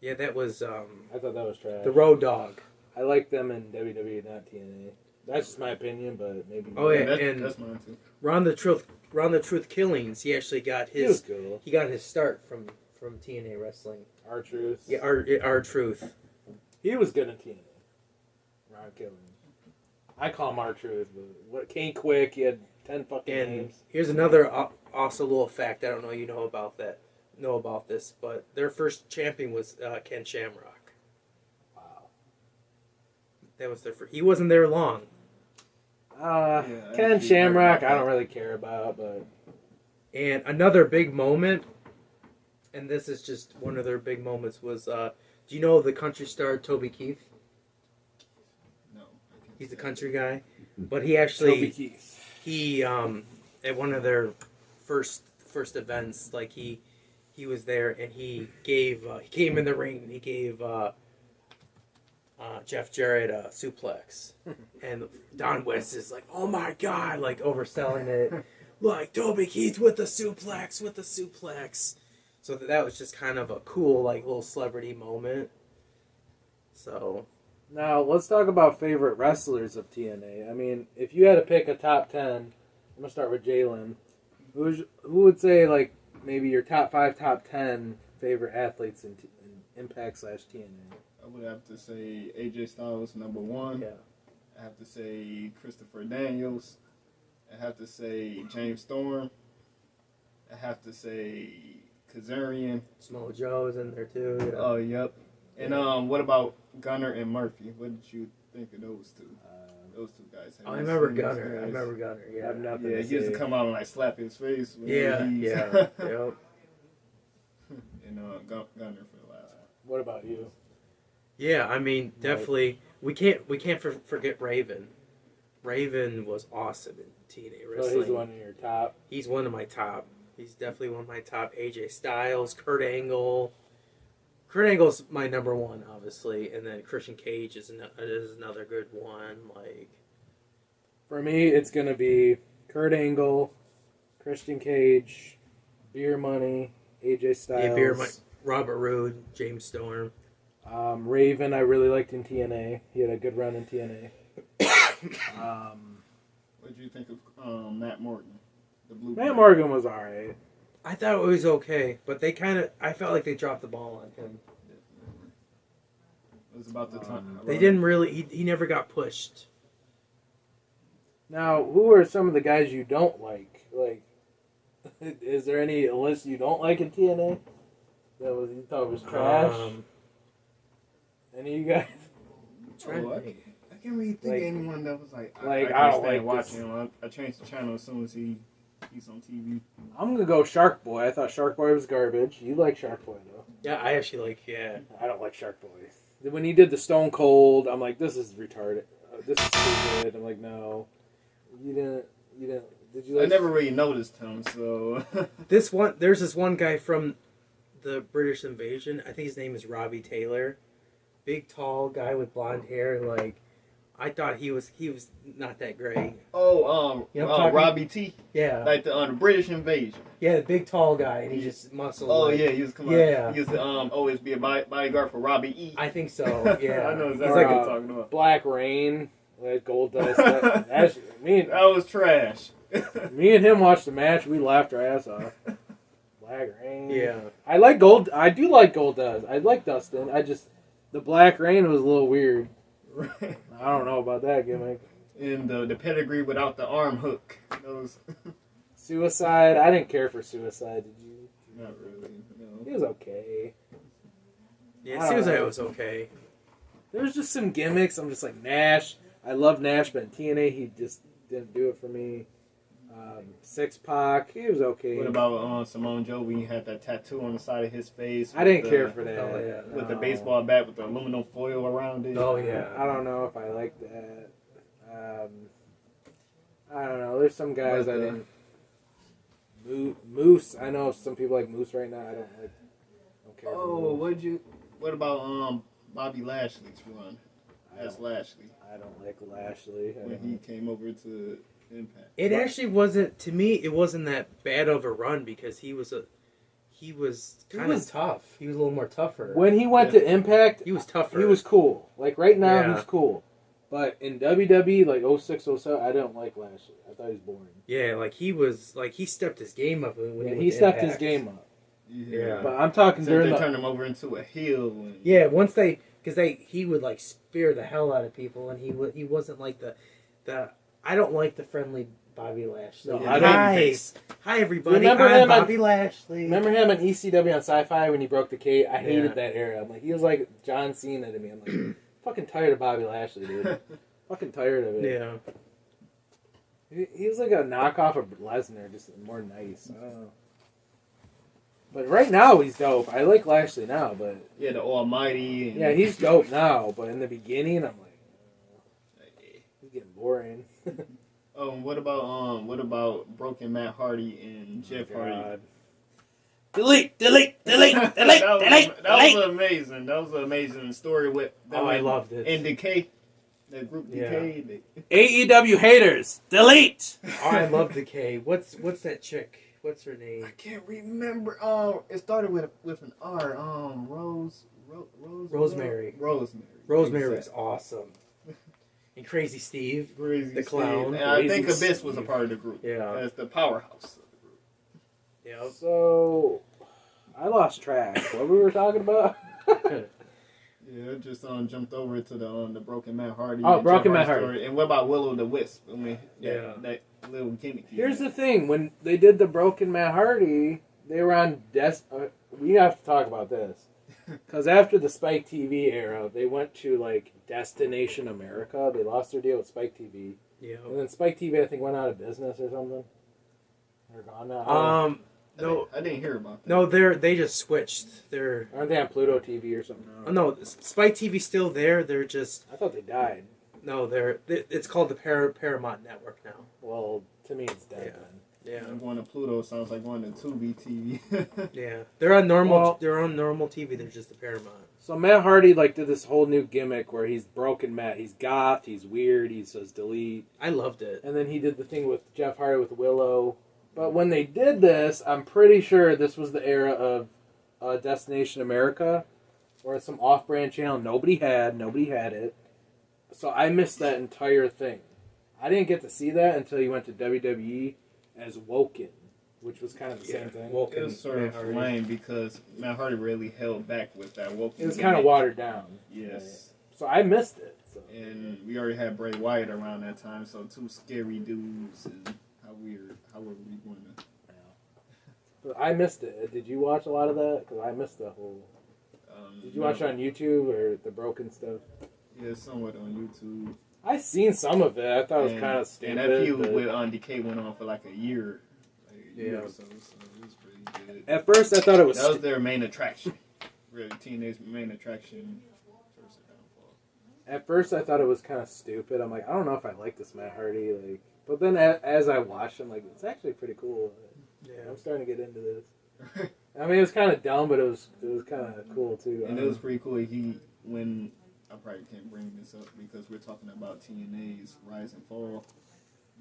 Yeah, that was I thought that was trash. the Road Dog. I like them in WWE, not TNA. That's just my opinion, but maybe. Oh, yeah. That's mine too. Ron the Truth Killings. He actually got He was his cool. he got his start from TNA wrestling. R-Truth. Yeah, our Truth. He was good in TNA. Ron Killings. I call him R-Truth, but what? Kane Quick. He had 10 fucking And names. here's another also little fact. I don't know you know about this, but their first champion was Ken Shamrock. Wow. That was their first. He wasn't there long. Ken Shamrock, I don't really care about, but And another big moment, and this is just one of their big moments, was do you know the country star Toby Keith? No. He's a country guy, but he Toby actually Keith. he at one of their first events, like he was there and he came in the ring and he gave Jeff Jarrett a suplex, and Don West is like, oh my god, like overselling it. like Toby Keith with the suplex. So that was just kind of a cool, like, little celebrity moment. So Now, let's talk about favorite wrestlers of TNA. I mean, if you had to pick a top 10, I'm going to start with Jaylein. Who would say, like, maybe your top 5, top 10 favorite athletes in Impact/TNA? I would have to say AJ Styles, number 1. Yeah. I have to say Christopher Daniels. I have to say James Storm. I have to say Kazarian. Samoa Joe is in there too. Yeah. Oh, yep. And what about Gunner and Murphy? What did you think of those two? Those two guys. I remember Gunner. Yeah, I've nothing Yeah, to he used to say. come out and like slap his face. When yeah. Yep. And Gunner for the last one. What about you? Yeah, I mean, definitely. We can't forget Raven. Raven was awesome in TNA So wrestling. he's one of your top. He's one of my top. He's definitely one of my top. AJ Styles, Kurt Angle. Kurt Angle's my number 1, obviously, and then Christian Cage is another good one. Like, For me, it's going to be Kurt Angle, Christian Cage, Beer Money, AJ Styles. yeah, Beer, Robert Roode, James Storm. Raven, I really liked in TNA. He had a good run in TNA. What did you think of Matt Morgan? The Blue Matt Morgan was alright. I thought it was okay, but I felt like they dropped the ball on him. It was about the time. They didn't really. He never got pushed. Now, who are some of the guys you don't like? Like, is there any list you don't like in TNA that you thought was trash? Any of you guys? I can't really think of anyone that was like I I don't can't like stand watching him. I changed the channel as soon as he's on TV. I'm gonna go Shark Boy. I thought Shark Boy was garbage. You like Shark Boy though? Yeah, I actually like. Yeah, I don't like Shark Boy. When he did the Stone Cold, I'm like, this is retarded. This is stupid. I'm like, no, you didn't. Did you? Like I never really noticed him, so there's this one guy from the British Invasion. I think his name is Robbie Taylor. Big, tall guy with blonde hair. Like, I thought he was not that great. Oh, You know what I'm talking- Robbie T, Yeah, like the British Invasion. yeah, the big, tall guy, and he just muscled. Oh like, yeah, he used to come Yeah. out. He used to always be a bodyguard for Robbie E. I think so. Yeah, I know He's exactly like what you're talking about. Black Rain, like Gold Dust. That's, That was trash. me and him watched the match. We laughed our ass off. Black Rain. Yeah. I like Gold. I do like Gold Dust. I like Dustin. The Black Rain was a little weird. Right. I don't know about that gimmick. And the pedigree without the arm hook. Those. Suicide. I didn't care for Suicide. Did you? Not really. He No. was okay. Yeah, I it don't seems like know. it was okay. There's just some gimmicks. I'm just like Nash. I love Nash, but in TNA he just didn't do it for me. Six Pac, he was okay. What about Simone Joe when he had that tattoo on the side of his face? I didn't care for that. Oh, yeah. With the No. baseball bat with the aluminum foil around it. Oh yeah. I don't know if I like that. I don't know. There's some guys But, I didn't. Moose. I know some people like Moose right now. I don't like. Don't care. Oh, for Moose. what about Bobby Lashley's run as Lashley I don't like Lashley. I when don't- he came over to Impact? It actually wasn't, to me, it wasn't that bad of a run because he was kind of tough. He was a little more tougher. When he went to Impact, He was tougher. he was cool. Like right now, Yeah. he's cool. But in WWE, like 06, 07, I don't like Lashley. I thought he was boring. Yeah, like he stepped his game up when he went He to stepped his Impact. game up. Yeah. But I'm talking So during they the. turned him over into a heel. And, Yeah, once he would like spear the hell out of people, and he wasn't like the I don't like the friendly Bobby Lashley. No, I don't- Hi everybody. Remember I'm him on- Bobby Lashley. Remember him on ECW on Sci-Fi when he broke the cage? I hated Yeah. that era. I'm like, he was like John Cena to me. I'm like, fucking tired of Bobby Lashley, dude. Fucking tired of it. Yeah. He was like a knockoff of Lesnar, just more nice. I don't know. But right now he's dope. I like Lashley now, but yeah, the Almighty. And, yeah, he's dope now. But in the beginning, I'm like, he's getting boring. What about Broken Matt Hardy and Jeff Hardy? Delete. that was amazing. That was an amazing story with them Oh, I loved it. in Decay. That group Yeah. Decay. AEW haters, delete. Oh, I love Decay. What's that chick? What's her name? I can't remember. It started with an R. Rosemary. Rosemary. Rosemary is Exactly. awesome. And Crazy Steve. Crazy The Steve. clown. And I think Crazy Abyss was a Steve. part of the group. Yeah. As the powerhouse of the group. Yeah. So, I lost track. What we were talking about? Yeah, just jumped over to the Broken Matt Hardy. Oh, and Broken Jeff Matt Hardy Hardy. story. And what about Willow the Wisp? I mean, Yeah. that little gimmick. Here's the thing: when they did the Broken Matt Hardy, they were on we have to talk about this because after the Spike TV era, they went to like Destination America. They lost their deal with Spike TV, Yeah. and then Spike TV I think went out of business or something. They're gone now. No, I didn't hear about that. no, they just switched. Aren't they on Pluto TV or something? Oh, no, Spike TV's still there. They're just I thought they died. no. It's called the Paramount Network now. Well, to me, it's dead. Yeah. Then. Yeah. And going to Pluto sounds like going to Tubi TV. Yeah. They're on normal. Well- they're on normal TV. They're just the Paramount. So Matt Hardy like did this whole new gimmick where he's Broken Matt. He's goth. He's weird. He says delete. I loved it. And then he did the thing with Jeff Hardy with Willow. But when they did this, I'm pretty sure this was the era of Destination America, or some off-brand channel nobody had it. So I missed that entire thing. I didn't get to see that until you went to WWE as Woken, which was kind of the same thing. Woken. It was sort Matt of Hardy. lame because Matt Hardy really held back with that woke. It was kind of watered down. Yes. So I missed it. So. And we already had Bray Wyatt around that time, so two scary dudes and how were we going to... But I missed it. Did you watch a lot of that? Because I missed the whole... Did you watch it on YouTube or the Broken stuff? Yeah, somewhat on YouTube. I seen some of it. I thought it was And- kind of stupid. And that feud but- with Decay went on for like a year. Yeah. Or so it was pretty good. At first, I thought it was... That was their main attraction. Really, TNA's main attraction. First downfall. At first, I thought it was kind of stupid. I'm like, I don't know if I like this Matt Hardy. Like, but then as I watched, I'm like, it's actually pretty cool. Yeah. I'm starting to get into this. I mean, it was kind of dumb, but it was kind of cool too. And it was pretty cool. When I probably can't bring this up because we're talking about TNA's rise and fall.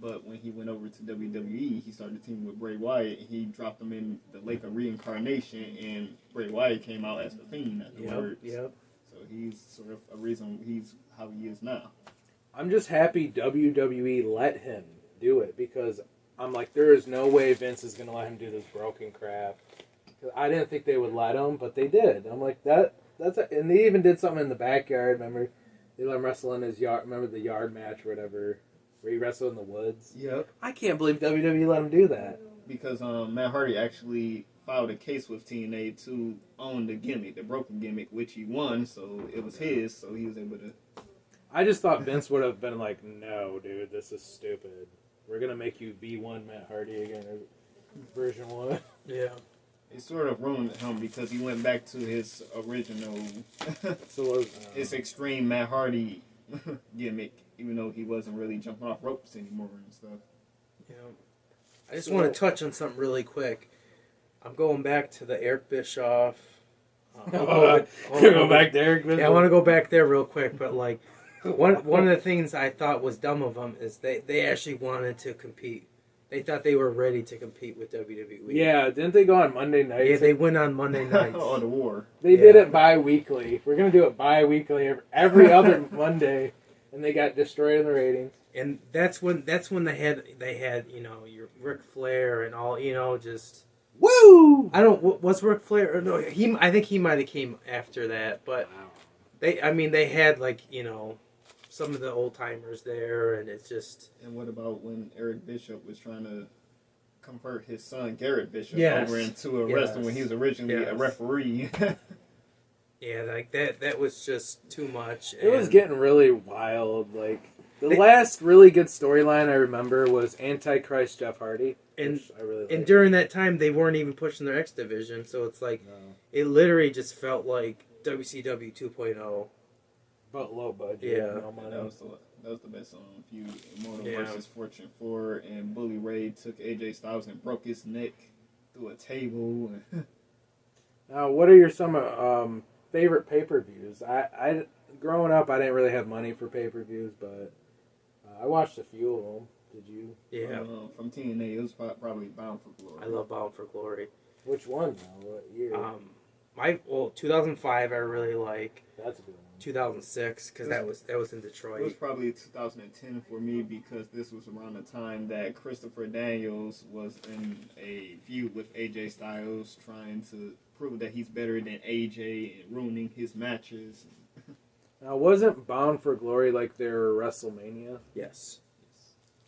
But when he went over to WWE, he started teaming with Bray Wyatt. He dropped him in the Lake of Reincarnation, and Bray Wyatt came out as the Fiend afterwards. Yep. So he's sort of a reason he's how he is now. I'm just happy WWE let him do it because I'm like, there is no way Vince is going to let him do this broken crap. 'Cause I didn't think they would let him, but they did. I'm like, and they even did something in the backyard. Remember, they let him wrestle in his yard. Remember the yard match or whatever, where he wrestled in the woods. Yep. I can't believe WWE let him do that. Because Matt Hardy actually filed a case with TNA to own the gimmick, the broken gimmick, which he won. So it was his. So he was able to. I just thought Vince would have been like, no, dude, this is stupid. We're going to make you V1 Matt Hardy again, or version 1. Yeah. It sort of ruined him because he went back to his original, So his extreme Matt Hardy gimmick, even though he wasn't really jumping off ropes anymore and stuff. Yeah. I just want to touch on something really quick. I'm going back to the Eric Bischoff. go back there. Yeah, I want to go back there real quick, but like one of the things I thought was dumb of them is they actually wanted to compete. They thought they were ready to compete with WWE. Yeah, didn't they go on Monday nights? Yeah, they went on Monday nights. Oh, the war. They did it bi-weekly. We're going to do it bi-weekly every other Monday, and they got destroyed in the ratings. And that's when they had your Ric Flair and all just Woo! I don't was Ric Flair or no I think he might have came after that, but they had some of the old timers there, and it's just. And what about when Eric Bishop was trying to convert his son Garrett Bishop Yes. over into a wrestler when he was originally a referee? Yeah, like that was just too much. It was getting really wild. Like the last really good storyline I remember was Antichrist Jeff Hardy, and which I really liked. and during that time they weren't even pushing their X division, so it's like it literally just felt like WCW 2.0. But low budget. Yeah. No money. That was the best feud. Immortal Yeah. versus Fortune 4, and Bully Ray took AJ Styles and broke his neck through a table. Now, what are your some favorite pay-per-views? growing up, I didn't really have money for pay-per-views, but I watched a few of them. Did you? Yeah. From TNA, it was probably Bound for Glory. I love Bound for Glory. Which one, though? What year? 2005 I really like. That's a good one. 2006 because that was in It was Detroit. probably 2010 for me because this was around the time that Christopher Daniels was in a feud with AJ Styles, trying to prove that he's better than AJ and ruining his matches. Now, wasn't Bound for Glory like their WrestleMania? Yes.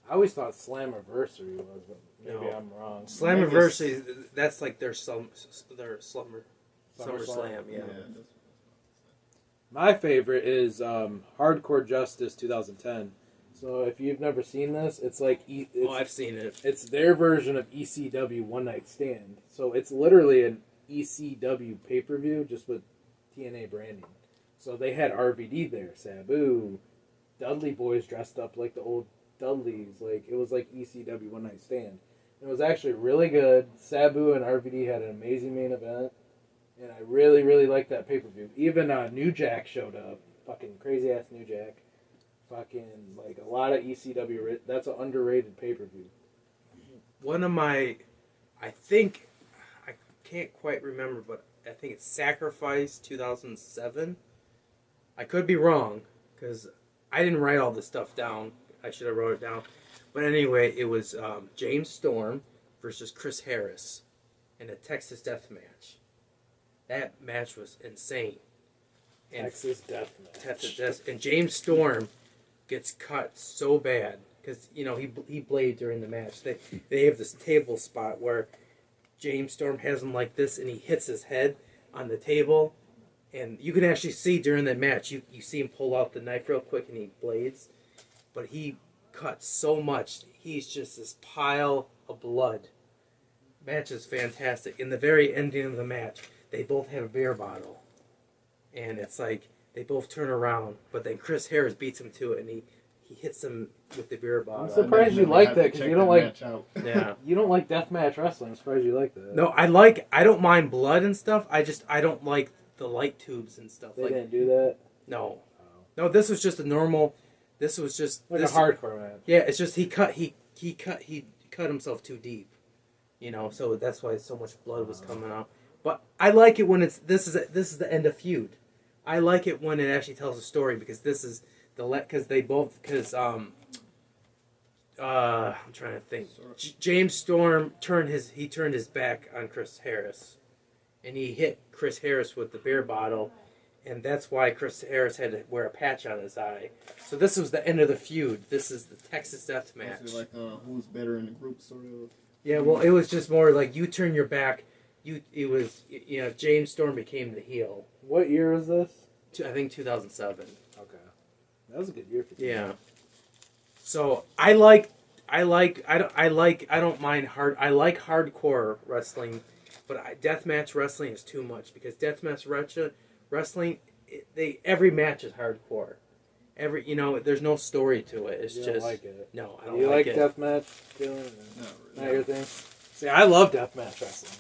I always thought Slammiversary was, but maybe No. I'm wrong. Slammiversary, that's like their SummerSlam. Yeah. That's My favorite is Hardcore Justice 2010. So if you've never seen this, it's like I've seen it. it's their version of ECW One Night Stand. So it's literally an ECW pay-per-view just with TNA branding. So they had RVD there, Sabu, Dudley boys dressed up like the old Dudleys. Like it was like ECW One Night Stand. It was actually really good. Sabu and RVD had an amazing main event. And I really, really liked that pay-per-view. Even New Jack showed up. Fucking crazy-ass New Jack. Fucking, like, a lot of ECW. That's an underrated pay-per-view. One of my, I can't quite remember, but I think it's Sacrifice 2007. I could be wrong, because I didn't write all this stuff down. I should have wrote it down. But anyway, it was James Storm versus Chris Harris in a Texas Death Match. That match was insane. And Texas Deathmatch. And James Storm gets cut so bad because he blade during the match. They have this table spot where James Storm has him like this, and he hits his head on the table, and you can actually see during the match you see him pull out the knife real quick and he blades, but he cuts so much. He's just this pile of blood. Match is fantastic. In the very ending of the match, they both have a beer bottle. And it's like, they both turn around, but then Chris Harris beats him to it, and he hits him with the beer bottle. I'm surprised you like that, because you don't like... Yeah. You don't like deathmatch wrestling. I'm surprised you like that. No, I don't mind blood and stuff, I don't like the light tubes and stuff. They didn't do that? No. No, this was just a normal, this was just... Like a hardcore match. Yeah, it's just he cut himself too deep. So that's why so much blood was coming out. But I like it when this is the end of feud. I like it when it actually tells a story because this is I'm trying to think. James Storm turned his back on Chris Harris, and he hit Chris Harris with the beer bottle, and that's why Chris Harris had to wear a patch on his eye. So this was the end of the feud. This is the Texas Death Match. Is it like who's better in the group, sort of? Yeah, well, it was just more like you turn your back. James Storm became the heel. What year was this? I think 2007. Okay. That was a good year for you. Yeah. So I like hardcore wrestling, but deathmatch wrestling is too much because deathmatch wrestling, every match is hardcore. There's no story to it. It's you just don't like it. No, I don't you like like it. deathmatch? Dylan? Not Not really. your thing? See, I love deathmatch wrestling.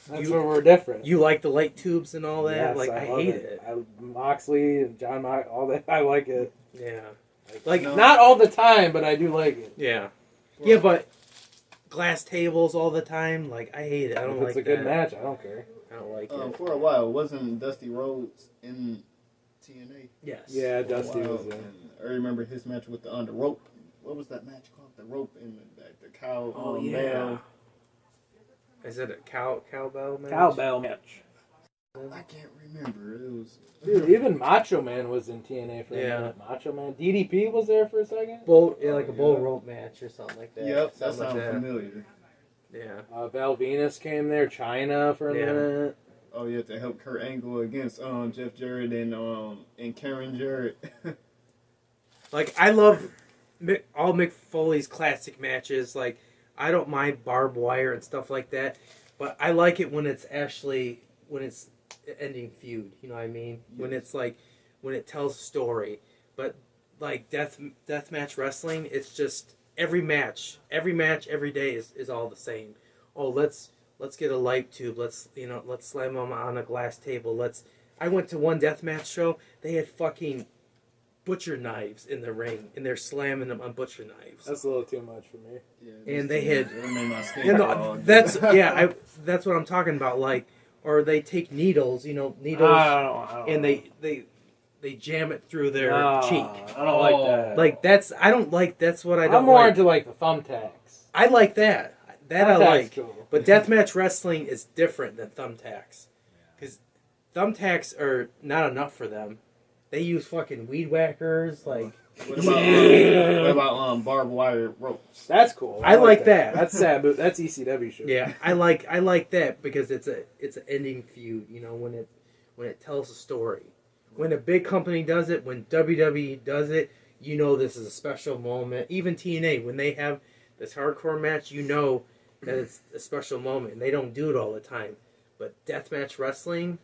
That's where we're different. You like the light tubes and all that? Yes, I love hate it. Moxley and John Mox, all that. I like it. Yeah. Not all the time, but I do like it. Yeah. Yeah, but glass tables all the time, I hate it. I don't If like it's a good match, I don't care. I don't like it. For a while, wasn't Dusty Rhodes in TNA? Yes. Yeah, For a Dusty while, was in. and I remember his match with the rope. What was that match called? The rope and the cow. Bell. Is it a cowbell match? Cowbell match. I can't remember. It was. Dude, even Macho Man was in TNA for a Yeah. minute. Macho Man. DDP was there for a second. Bull rope match or something like that. Yep, that Something like sounds familiar. Yeah. Val Venus came there. China for a minute. Oh yeah, to help Kurt Angle against Jeff Jarrett and Karen Jarrett. I love all Mick Foley's classic matches. I don't mind barbed wire and stuff like that, but I like it when it's ending feud. You know what I mean? Yes. When it's when it tells a story. But deathmatch wrestling, it's just every match, every day is all the same. Oh, let's get a light tube. Let's slam them on a glass table. Let's I went to one deathmatch show. They had fucking butcher knives in the ring, and they're slamming them on butcher knives. That's a little too much for me. Yeah, And they had, it made my skin you know, crawl. that's that's what I'm talking about. Like, or they take needles, needles, I don't and they jam it through their cheek. I don't like that. Like that's I don't like. That's what I don't. I'm more like. into like the thumbtacks. I like that. That I Thumbtacks like. cool. But deathmatch wrestling is different than thumbtacks. Because thumbtacks are not enough for them. They use fucking weed whackers. Like, What about barbed wire ropes? That's cool. I like that. That's sad, but that's ECW shit. yeah, I like that because it's an ending feud. When it tells a story. When a big company does it, when WWE does it, this is a special moment. Even TNA, when they have this hardcore match, that it's a special moment, and they don't do it all the time. But deathmatch wrestling,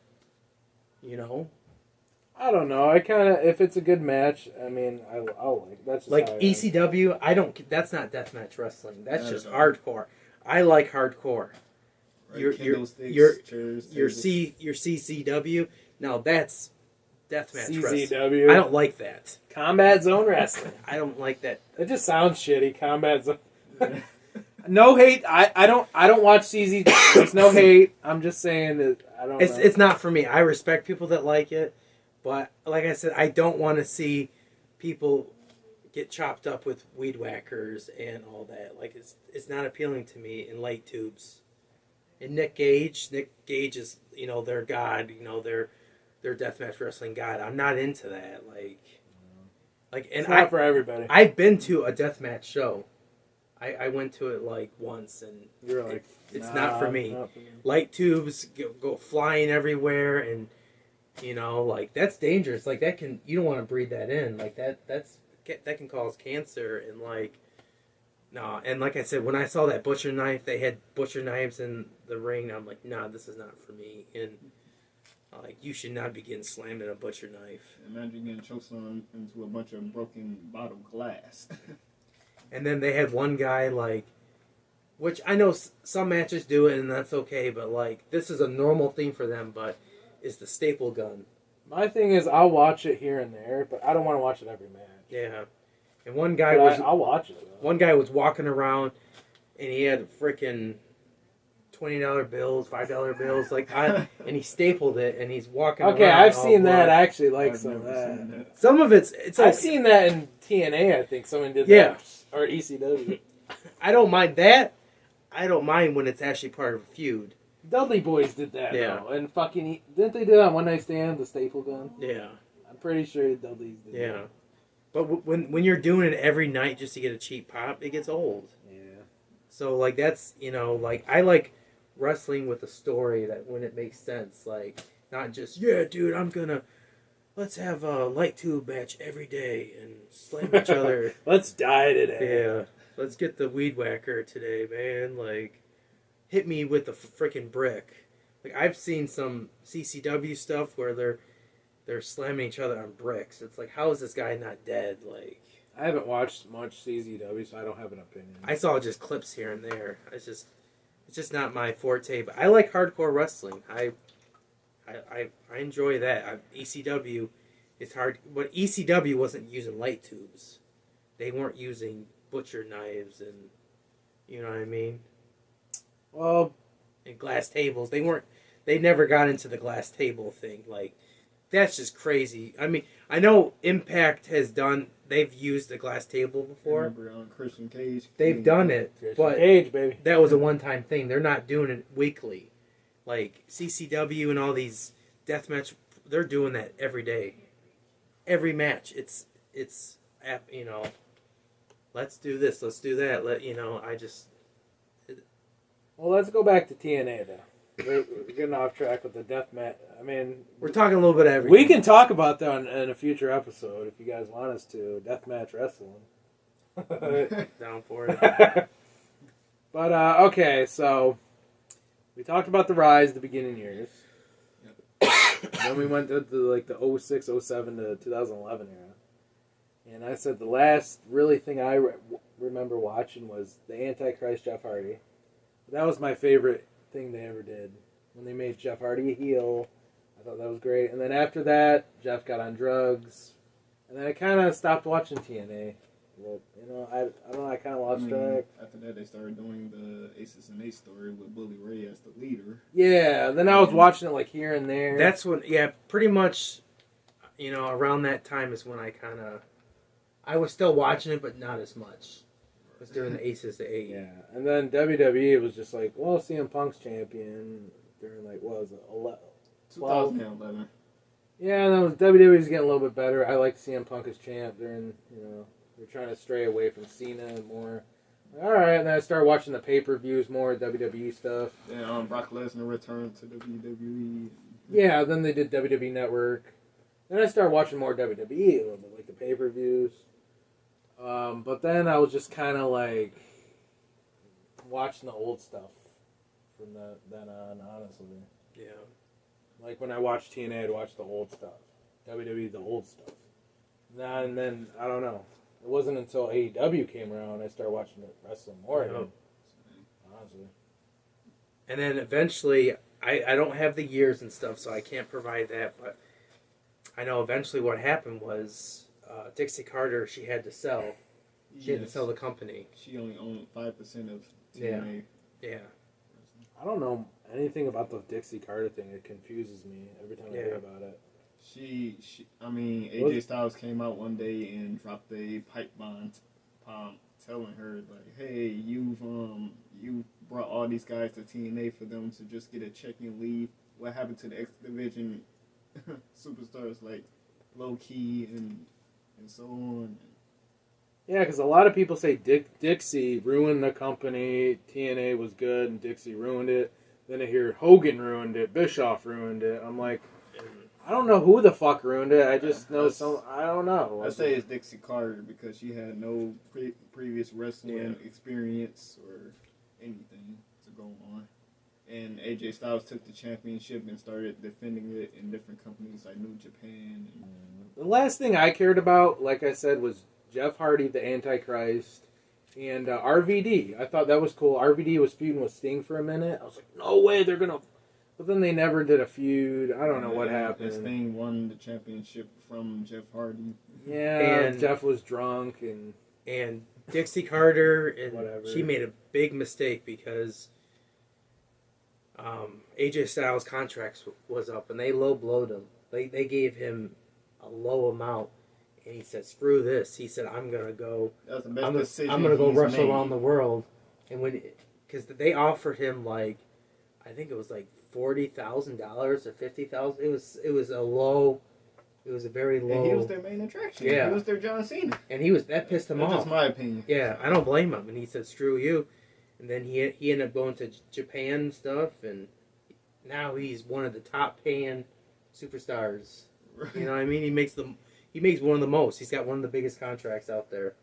I don't know. I kind of, if it's a good match, I mean, I'll like. That's just like how I am. ECW. I don't. That's not deathmatch wrestling. That's just hardcore. I like hardcore. Right, Your chairs, your tables. CCW. Now that's deathmatch wrestling. CZW. I don't like that. Combat Zone Wrestling. I don't like that. It just sounds shitty. Combat Zone. No hate. I don't watch CZ. It's no hate. I'm just saying that I don't. It's not for me. I respect people that like it, but like I said, I don't want to see people get chopped up with weed whackers and all that. Like it's not appealing to me in light tubes. And Nick Gage is their god. Their deathmatch wrestling god. I'm not into that. And It's not for everybody. I've been to a deathmatch show. I went to it like once, and You're like, it's nah, not for me. not for me. Light tubes go flying everywhere, and that's dangerous. Like that you don't want to breathe that in. Like that can cause cancer, and no. And like I said, when I saw that butcher knife, they had butcher knives in the ring. I'm like, nah, this is not for me. And you should not be getting slammed in a butcher knife. Imagine getting choked into a bunch of broken bottle glass. And then they had one guy which I know some matches do it, and that's okay. But this is a normal thing for them. But is the staple gun. My thing is, I'll watch it here and there, but I don't want to watch it every match. Yeah. And one guy I'll watch it. Though. One guy was walking around, and he had freaking $20 bills, $5 bills, and he stapled it, and he's walking around. Okay, I've all seen that. blood. I actually like I've some of never seen that. that. Some of it's I've seen that in TNA. I think someone did that. Or ECW. I don't mind that. I don't mind when it's actually part of a feud. Dudley Boys did that, Yeah. though. And fucking... Didn't they do that on One Night Stand, the staple gun? Yeah. I'm pretty sure Dudley's did Yeah. that. But when you're doing it every night just to get a cheap pop, it gets old. Yeah. So, that's, I like wrestling with a story that when it makes sense. Not just, yeah, dude, let's have a light tube match every day and slam each other. Let's die today. Yeah. Let's get the weed whacker today, man. Hit me with the freaking brick. I've seen some CCW stuff where they're slamming each other on bricks. It's how is this guy not dead? I haven't watched much CZW, so I don't have an opinion. I saw just clips here and there. It's just not my forte. But I like hardcore wrestling. I enjoy that. ECW is hard, but ECW wasn't using light tubes. They weren't using butcher knives and you know what I mean. Well, And glass tables. They never got into the glass table thing. That's just crazy. I mean, I know Impact they've used the glass table before. Remember on Christian Cage? They've done it, but Cage, baby. that was a one-time thing. They're not doing it weekly. CCW and all these deathmatch, they're doing that every day. Every match. It's let's do this, let's do that. Well, let's go back to TNA, though. We're getting off track with the death match. I mean... We're talking a little bit of everything. We can talk about that in a future episode, if you guys want us to. Deathmatch wrestling. Down for it. But, okay, so... We talked about the Rise, the beginning years. Then we went to the 06, 07 to 2011 era. And I said the last really thing I remember watching was the Antichrist Jeff Hardy. That was my favorite thing they ever did. When they made Jeff Hardy a heel. I I thought that was great. And then after that, Jeff got on drugs. And then I kind of stopped watching TNA. Well, you know, I don't know, I kind of lost track. After that, they started doing the Aces and Ace story with Bully Ray as the leader. Yeah, then I was watching it like here and there. That's when, yeah, pretty much, you know, around that time is when I was still watching it, but not as much. It was during the Aces to 8. Yeah, and then WWE was just like, well, CM Punk's champion during like, what was it, 2011. Yeah, and then WWE's getting a little bit better. I like CM Punk as champ during, you know, they're trying to stray away from Cena and more. All right, and then I started watching the pay-per-views more, WWE stuff. Yeah, Brock Lesnar returned to WWE. Yeah, then they did WWE Network. Then I started watching more WWE a little bit, like the pay-per-views. But then I was just kind of like watching the old stuff from then on, honestly. Yeah. Like when I watched TNA, I'd watch the old stuff. WWE, the old stuff. And then, I don't know. It wasn't until AEW came around I started watching it wrestling more again. Honestly. And then eventually, I don't have the years and stuff, so I can't provide that, but I know eventually what happened was Dixie Carter, she had to sell. She had to sell the company. She only owned 5% of TNA. Yeah. I don't know anything about the Dixie Carter thing. It confuses me every time I hear about it. AJ Styles came out one day and dropped a pipe bomb, telling her like, "Hey, you brought all these guys to TNA for them to just get a check and leave. What happened to the X Division superstars like Low Key and so on?" Yeah, because a lot of people say Dixie ruined the company. TNA was good, and Dixie ruined it. Then I hear Hogan ruined it. Bischoff ruined it. I'm like, I don't know who the fuck ruined it. I just know I don't know. I say it's Dixie Carter because she had no previous wrestling experience or anything to go on. And AJ Styles took the championship and started defending it in different companies like New Japan. The last thing I cared about, like I said, was Jeff Hardy, the Antichrist, and RVD. I thought that was cool. RVD was feuding with Sting for a minute. I was like, no way, they're going to... But then they never did a feud. I don't know what happened. Sting won the championship from Jeff Hardy. Yeah, and Jeff was drunk. And Dixie Carter, and whatever. She made a big mistake because AJ Styles' contract was up, and they low-blowed him. They gave him a low amount. And he said, "Screw this." He said, "I'm gonna go. That's the best decision I'm gonna go he's wrestle made. around the world." And because they offered him like, I think it was like $40,000 or $50,000. It was a low. It was a very low. And he was their main attraction. Yeah. He was their John Cena. And that pissed him off. That's just my opinion. Yeah, I don't blame him. And he said, "Screw you." And then he ended up going to Japan and stuff, and now he's one of the top paying superstars. You know what I mean? He makes one of the most. He's got one of the biggest contracts out there.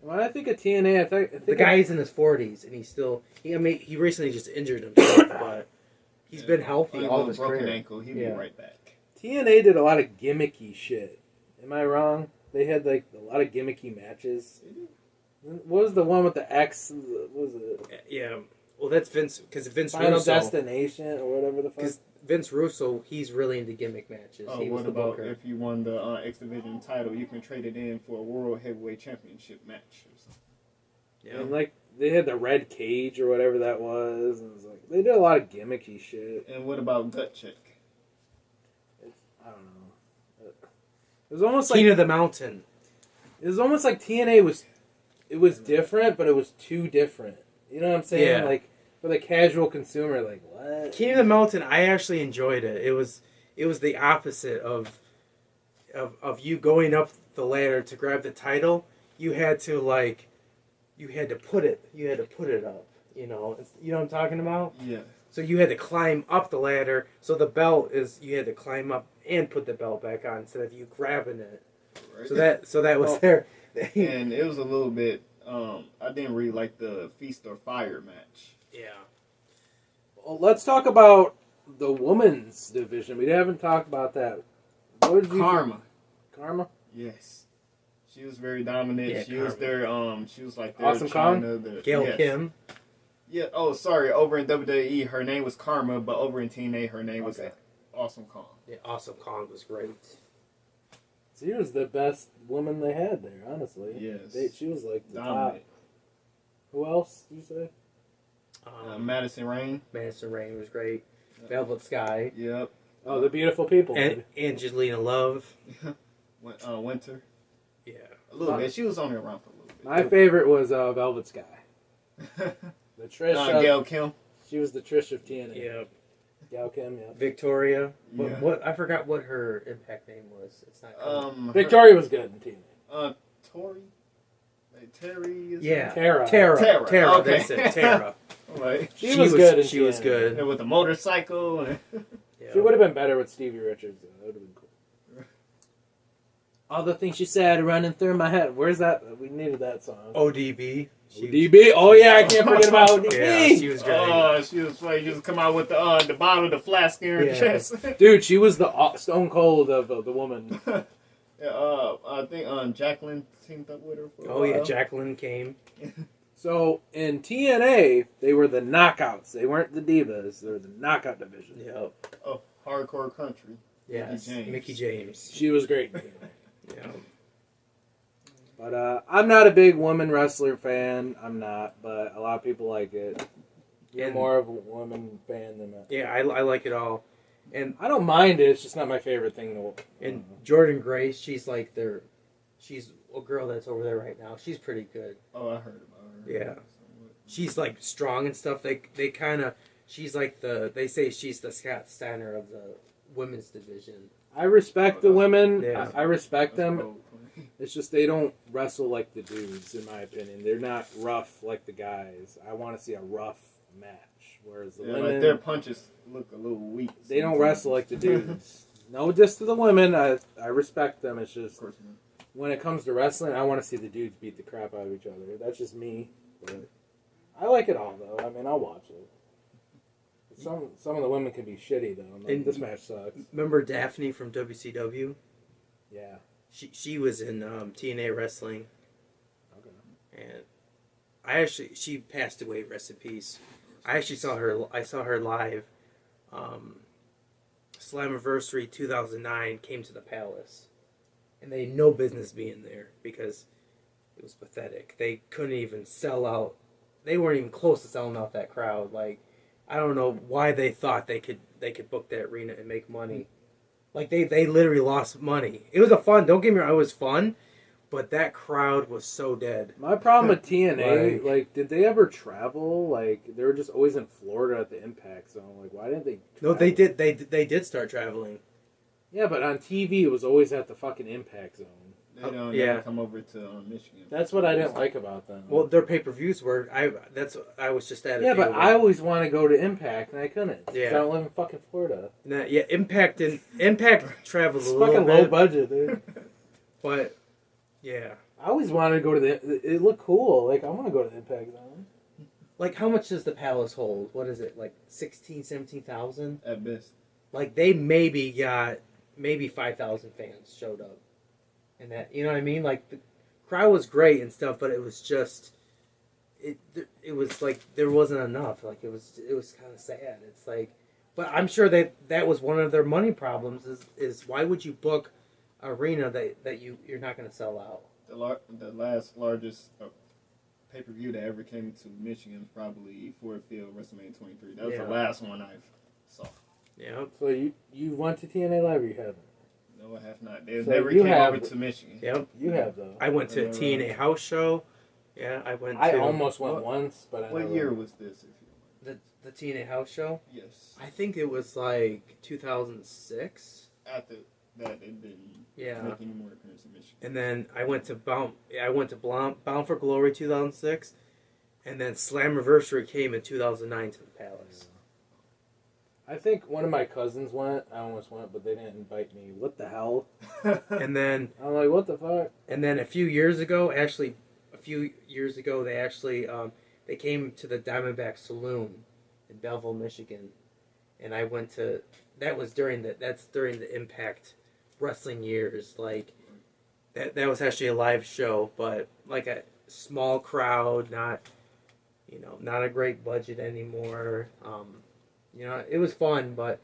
When I think of TNA, I think the guy's in his 40s, and he recently just injured himself, but he's been healthy all of his broken career. ankle. He'll be right back. TNA did a lot of gimmicky shit. Am I wrong? They had like a lot of gimmicky matches. What was the one with the X? What was it? Yeah. Well, that's Vince, because Vince Final Russo. Destination or whatever the fuck. Because Vince Russo, he's really into gimmick matches. Oh, he was what the about booker. if you won the X Division title, you can trade it in for a World Heavyweight Championship match or something. Yeah. And like they had the red cage or whatever that was, and it was like they did a lot of gimmicky shit. And what about Gut Check? I don't know. It was almost like King of the Mountain. It was almost like TNA was different, but it was too different. You know what I'm saying? Yeah. Like for the casual consumer, like what? King of the Mountain, I actually enjoyed it. It was the opposite of you going up the ladder to grab the title. You had to put it up. You know what I'm talking about? Yeah. So you had to climb up the ladder. So the belt you had to climb up and put the belt back on instead of you grabbing it. Right. So that was there. And it was a little bit. I didn't really like the Feast or Fire match. Yeah. Well, let's talk about the women's division. We haven't talked about that. What did you Karma. Karma? Yes. She was very dominant. Yeah, she was their she was like their Awesome Kong? Gail yes. Kim. Yeah. Oh, sorry. Over in WWE, her name was Karma, but over in TNA, her name was Awesome Kong. Yeah, Awesome Kong was great. She was the best woman they had there, honestly. Yes. She was like the Dominant. top. Who else did you say? Madison Rain. Madison Rain was great. Velvet Sky. Yep. Oh, the beautiful people. And Angelina Love. Winter. Yeah. A little bit. She was only around for a little bit. My favorite was Velvet Sky. The Trish. Gail Kim. She was the Trish of TNA. Yeah. Gail Kim, yeah. Victoria. Yeah. What I forgot what her Impact name was. It's not coming. Victoria was good in TNA. Tori. Terry. Yeah. Tara. Tara. Okay. That's it. Tara. Right. She was good in She was TNA. good. And with the motorcycle. Yeah. She would have been better with Stevie Richards, though. That would have been cool. All the things she said running through my head. Where's that? We needed that song. ODB. DB. Oh, yeah, I can't forget about ODB. Yeah, she was great. Oh, she was funny. Just come out with the bottle of the flask in her Yeah. chest. Dude, she was the Stone Cold of the woman. Yeah, I think Jacqueline teamed up with her for a Oh yeah, while. Jacqueline came. So, in TNA, they were the knockouts. They weren't the divas. They were the knockout division. Yep. Oh, hardcore country. Yes. James. Mickey James. She was great in TNA. Yeah. But I'm not a big woman wrestler fan. I'm not, but a lot of people like it. You're And- more of a woman fan than that. Yeah, I like it all. And I don't mind it. It's just not my favorite thing to. and Jordan Grace, she's like she's a girl that's over there right now. She's pretty good. Oh, I heard about her. Yeah. She's like strong and stuff. They kind of she's like they say she's the Scott Steiner of the women's division. I respect the women. Yeah. I respect That's them. cool. It's just they don't wrestle like the dudes, in my opinion. They're not rough like the guys. I want to see a rough match. Whereas the Yeah, women, like their punches look a little weak. they don't sometimes. wrestle like the dudes. No diss to the women. I respect them. It's Of just course, man. when it comes to wrestling, I want to see the dudes beat the crap out of each other. That's just me. But I like it all, though. I mean, I'll watch it. Some of the women can be shitty, though. I'm like, And- this match sucks. Remember Daphne from WCW? Yeah. She was in TNA wrestling, Okay. and she passed away. Rest in peace. I saw her live. Slammiversary 2009 came to the Palace, and they had no business being there because it was pathetic. They couldn't even sell out. They weren't even close to selling out that crowd. Like, I don't know why they thought they could book that arena and make money. Like they literally lost money. It was don't get me wrong, it was fun, but that crowd was so dead. My problem with TNA, like, did they ever travel? Like, they were just always in Florida at the Impact Zone. Like, why didn't they? No, travel? they did. They did start traveling. Yeah, but on TV, it was always at the fucking Impact Zone. They don't Yeah. never come over to Michigan. That's what I didn't like about them. Well, their pay-per-views were. I was just at. yeah, a few but of I them. always want to go to Impact, and I couldn't. 'Cause Yeah. I don't live in fucking Florida. Yeah, Impact traveled It's a little fucking bit, low budget, dude. but yeah. I always wanted to go to the. It looked cool. Like, I want to go to the Impact Zone. Like, how much does the Palace hold? What is it, like 16,000, 17,000? At best. Like, they maybe got 5,000 fans showed up, and that, you know what I mean? Like, the crowd was great and stuff, but it was just it was like there wasn't enough. Like, it was kind of sad. It's like, but I'm sure that was one of their money problems. Is why would you book an arena that you're not going to sell out? The last largest pay-per-view that ever came to Michigan was probably Ford Field WrestleMania 23. That was Yeah. the last one I saw. Yeah. So you went to TNA Live or you haven't? No, I have not. They So never you came have- over to Michigan. Yep. You have, though. I went to a Never- TNA house show. Yeah, I went to I almost went What- once, but I What never year went. was this? If you the TNA house show. Yes. I think it was like 2006. After that, it didn't Yeah. make any more appearances in Michigan. And then I went to Bound for Glory 2006, and then Slammiversary came in 2009 to the Palace. I think one of my cousins went. I almost went, but they didn't invite me. What the hell? And then I'm like, what the fuck? a few years ago, they came to the Diamondback Saloon in Belleville, Michigan, and I went to. That's during the Impact wrestling years. Like that was actually a live show, but like a small crowd, not a great budget anymore. It was fun, but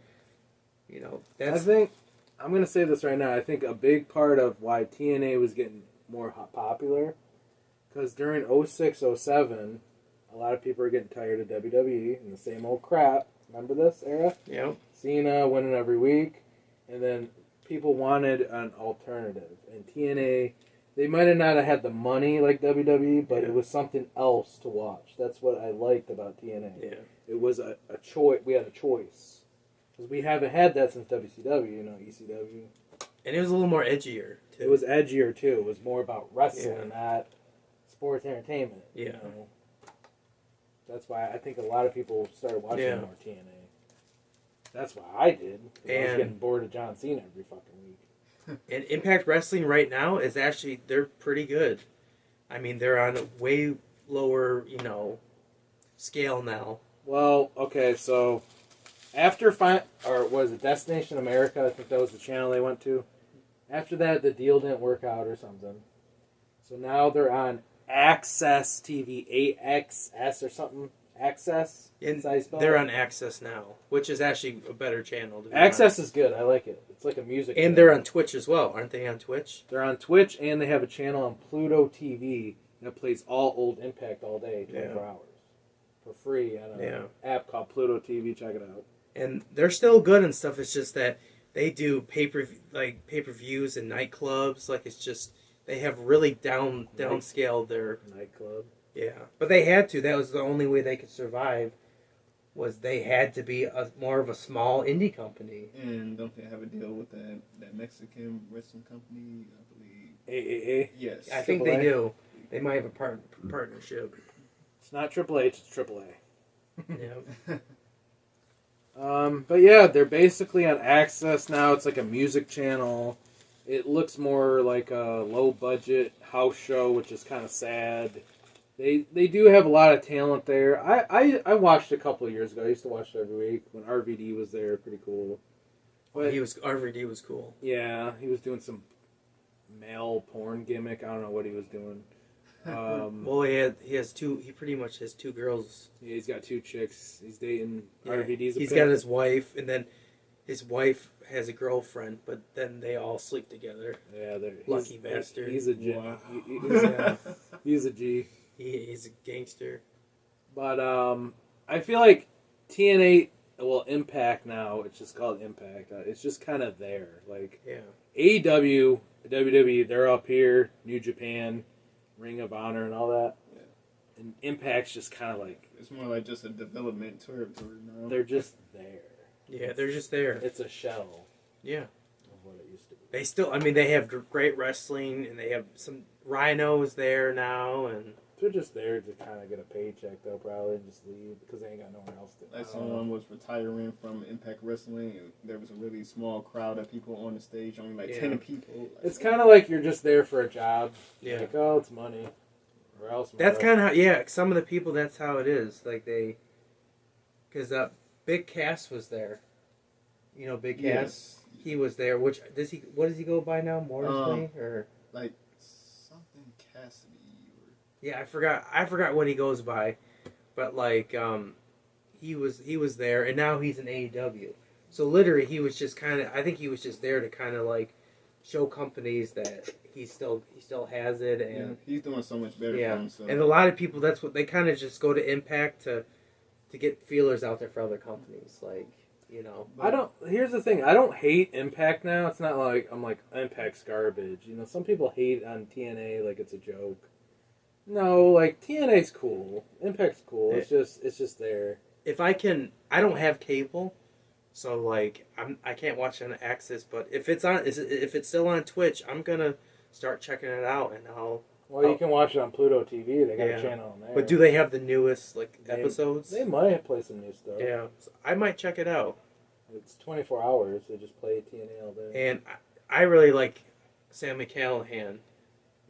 You know, I think I'm gonna say this right now. I think a big part of why TNA was getting more popular, because during 06, 07, a lot of people are getting tired of WWE and the same old crap. Remember this era? Yeah. Cena winning every week, and then people wanted an alternative. And TNA, they might have not have had the money like WWE, but it was something else to watch. That's what I liked about TNA. Yeah. It was a choice. We had a choice. Because we haven't had that since WCW, ECW. And it was a little more edgier, too. It was edgier, too. It was more about wrestling, not sports entertainment. Yeah. You know? That's why I think a lot of people started watching more TNA. That's why I did. I was getting bored of John Cena every fucking week. And Impact Wrestling right now is actually, they're pretty good. I mean, they're on a way lower, scale now. Well, okay, so after was it Destination America? I think that was the channel they went to. After that, the deal didn't work out or something. So now they're on Access TV, AXS or something. Access? And they're on Access now, which is actually a better channel. Access is good. I like it. It's like a music channel. They're on Twitch as well. Aren't they on Twitch? They're on Twitch, and they have a channel on Pluto TV that plays all old Impact all day, 24 hours. For free on an app called Pluto TV. Check it out. And they're still good and stuff. It's just that they do pay-per-views and nightclubs. Like, it's just, they have really downscaled their nightclub. Yeah, but they had to. That was the only way they could survive. Was they had to be more of a small indie company. And don't they have a deal with that Mexican wrestling company? I AAA. believe. Yes. I think they do. They might have a partnership. It's not AAA. It's AAA. Yeah. But yeah, they're basically on Access now. It's like a music channel. It looks more like a low budget house show, which is kind of sad. They do have a lot of talent there. I watched a couple of years ago. I used to watch it every week when RVD was there. Pretty cool. But RVD was cool. Yeah, he was doing some male porn gimmick. I don't know what he was doing. Well, he pretty much has two girls. Yeah, he's got two chicks. He's dating RVD's. He's got his wife, and then his wife has a girlfriend, but then they all sleep together. Yeah, lucky bastard. He's a G. Wow. He's a G. He's a gangster. But I feel like TNA, Impact now, it's just called Impact. It's just kind of there. Like, AEW, WWE, they're up here, New Japan, Ring of Honor, and all that. Yeah. And Impact's just kind of like... It's more like just a development territory now. They're just there. Yeah, they're just there. It's a shell. Yeah. Of what it used to be. They still, they have great wrestling, and they have some rhinos there now, and... They're just there to kind of get a paycheck, though, probably, and just leave, because they ain't got nowhere else to go. Like someone was retiring from Impact Wrestling, and there was a really small crowd of people on the stage, only like 10 people. Like, it's kind of like you're just there for a job. Yeah. Like, oh, it's money. Or else. That's kind of how, some of the people, that's how it is. Like, because Big Cass was there. You know, Big Cass? Yes. He was there. What does he go by now? Morrisley? Or like something Cassidy. Yeah, I forgot what he goes by, but like he was there, and now he's in AEW. So literally, he was just I think he was just there to kind of like show companies that he still has it, and he's doing so much better for himself. And a lot of people, that's what they kind of just go to Impact to get feelers out there for other companies, like. Here's the thing. I don't hate Impact now. It's not like I'm like Impact's garbage. Some people hate on TNA like it's a joke. No, like TNA's cool. Impact's cool. It's just there. I don't have cable, so like I can't watch it on Access. But if it's still on Twitch, I'm gonna start checking it out, and you can watch it on Pluto TV. They got a channel on there. But do they have the newest episodes? They might play some new stuff. Yeah, so I might check it out. It's 24 hours. They just play TNA all day. And I really like Sammy Callahan.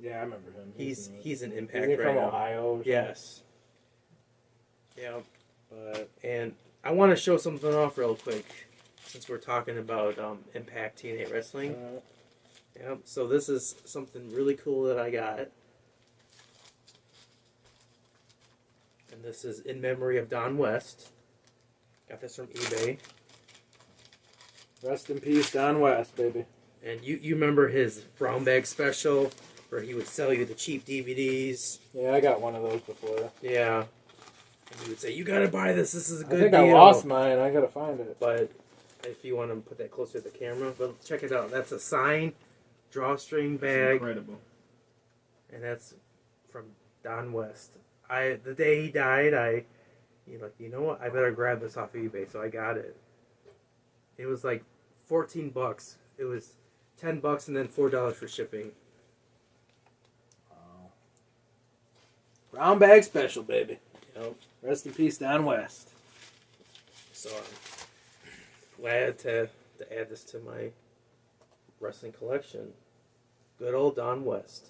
Yeah, I remember him. He's an Impact right from now. Ohio. Yes. Yeah. But and I want to show something off real quick, since we're talking about Impact TNA Wrestling. Yeah. So this is something really cool that I got, and this is in memory of Don West. Got this from eBay. Rest in peace, Don West, baby. And you remember his brown bag special where he would sell you the cheap DVDs? Yeah, I got one of those before. Yeah. And he would say, "You gotta buy this. This is a good I think deal." I lost mine. I gotta find it. But if you want to put that closer to the camera, but check it out. That's a signed drawstring bag, Incredible. and that's from Don West. The day he died, you know what? I better grab this off eBay. So I got it. It was like $14. It was $10 and then $4 for shipping. Wow. Brown bag special, baby. Yep. Rest in peace, Don West. So I'm glad to add this to my wrestling collection. Good old Don West.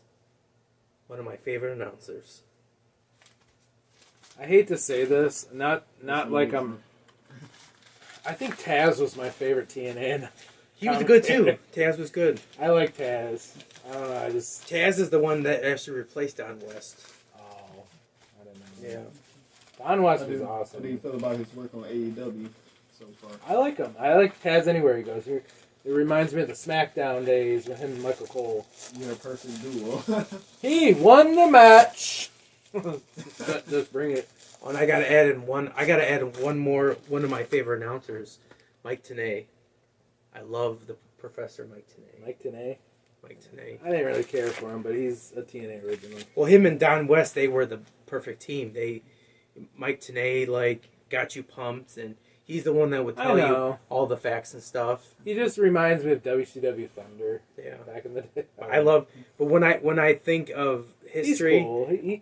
One of my favorite announcers. I hate to say this, not like I'm. I think Taz was my favorite TNA. He was good too. Taz was good. I like Taz. I don't know. Taz is the one that actually replaced Don West. Oh, I don't know. Yeah. Don West How was do awesome. you feel about his work on AEW so far? I like him. I like Taz anywhere he goes. It reminds me of the SmackDown days with him and Michael Cole. You're a perfect duo. He won the match. Just bring it. Oh, and I gotta add in one more. One of my favorite announcers, Mike Tenay. I love the Professor Mike Tenay. Mike Tenay. Mike Tenay. I didn't really care for him, but he's a TNA original. Well, him and Don West, they were the perfect team. Mike Tenay got you pumped, and he's the one that would tell you all the facts and stuff. He just reminds me of WCW Thunder. Yeah, back in the day. But when I think of history, he's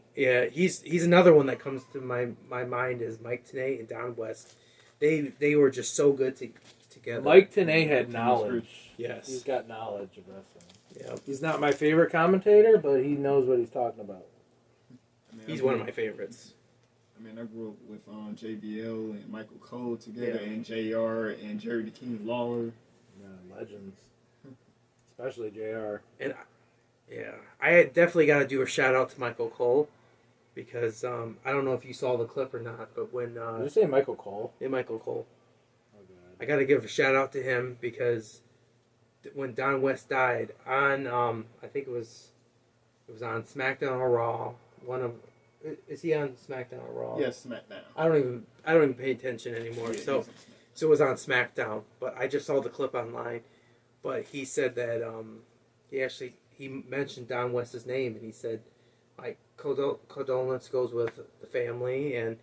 cool. He's another one that comes to my mind is Mike Tenay and Don West. They were just so good together. Mike Tenay had knowledge. Yes, he's got knowledge of wrestling. Yeah, he's not my favorite commentator, but he knows what he's talking about. He's one of my favorites. I mean, I grew up with JBL and Michael Cole together, and JR and Jerry the King Lawler. Yeah, legends. Especially JR. And I definitely got to do a shout out to Michael Cole because I don't know if you saw the clip or not, but when did you say Michael Cole? Yeah, Michael Cole. Oh, God. I got to give a shout out to him because when Don West died on I think it was on SmackDown or Raw. Is he on SmackDown or Raw? Yes, SmackDown. I don't even pay attention anymore. Yeah, So it was on SmackDown, but I just saw the clip online. But he said that he mentioned Don West's name, and he said like condolence goes with the family and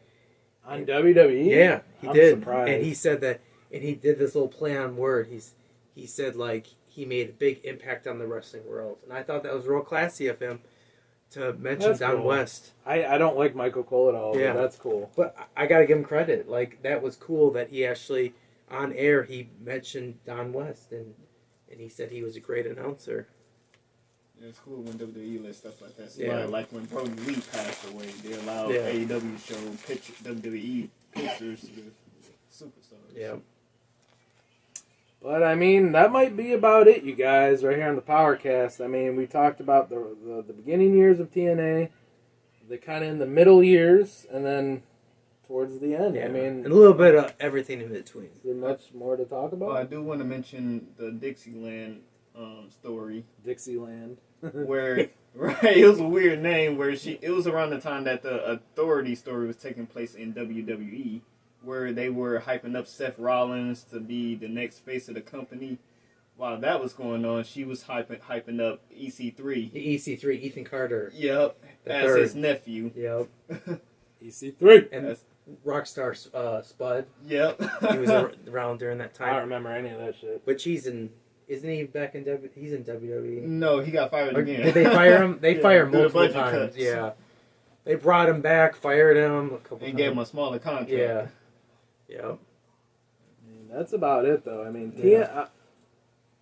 on WWE. Yeah, he I'm did. Surprised. And he said that, and he did this little play on word. He said like he made a big impact on the wrestling world, and I thought that was real classy of him to mention Don cool. West. I don't like Michael Cole at all. Yeah, but that's cool. But I gotta give him credit. Like that was cool that he actually on air he mentioned Don West and he said he was a great announcer. Yeah, it's cool when WWE lets stuff like that. So Yeah. like when Brody Lee passed away, they allowed AEW to show WWE pictures with superstars. Yeah. But I mean, that might be about it, you guys, right here on the PowerKast. I mean, we talked about the beginning years of TNA, the kind of in the middle years, and then towards the end. Yeah. I mean, and a little bit of everything in between. is there much more to talk about? Well, I do want to mention the Dixieland story. Dixieland. Where it was a weird name. Where it was around the time that the Authority story was taking place in WWE, where they were hyping up Seth Rollins to be the next face of the company. While that was going on, she was hyping up EC3. The EC3, Ethan Carter. Yep, as third. his nephew. Yep. EC3. And Rockstar Spud. Yep. He was around during that I don't time. remember any of that shit. Which isn't he back in he's in WWE? No, he got fired Or again. did they fire him? They fired him due to multiple budget times. cuts. Yeah. They brought him back, fired him a couple And times. gave him a smaller contract. Yeah. Yep. I mean, that's about it, though. I mean, Yeah.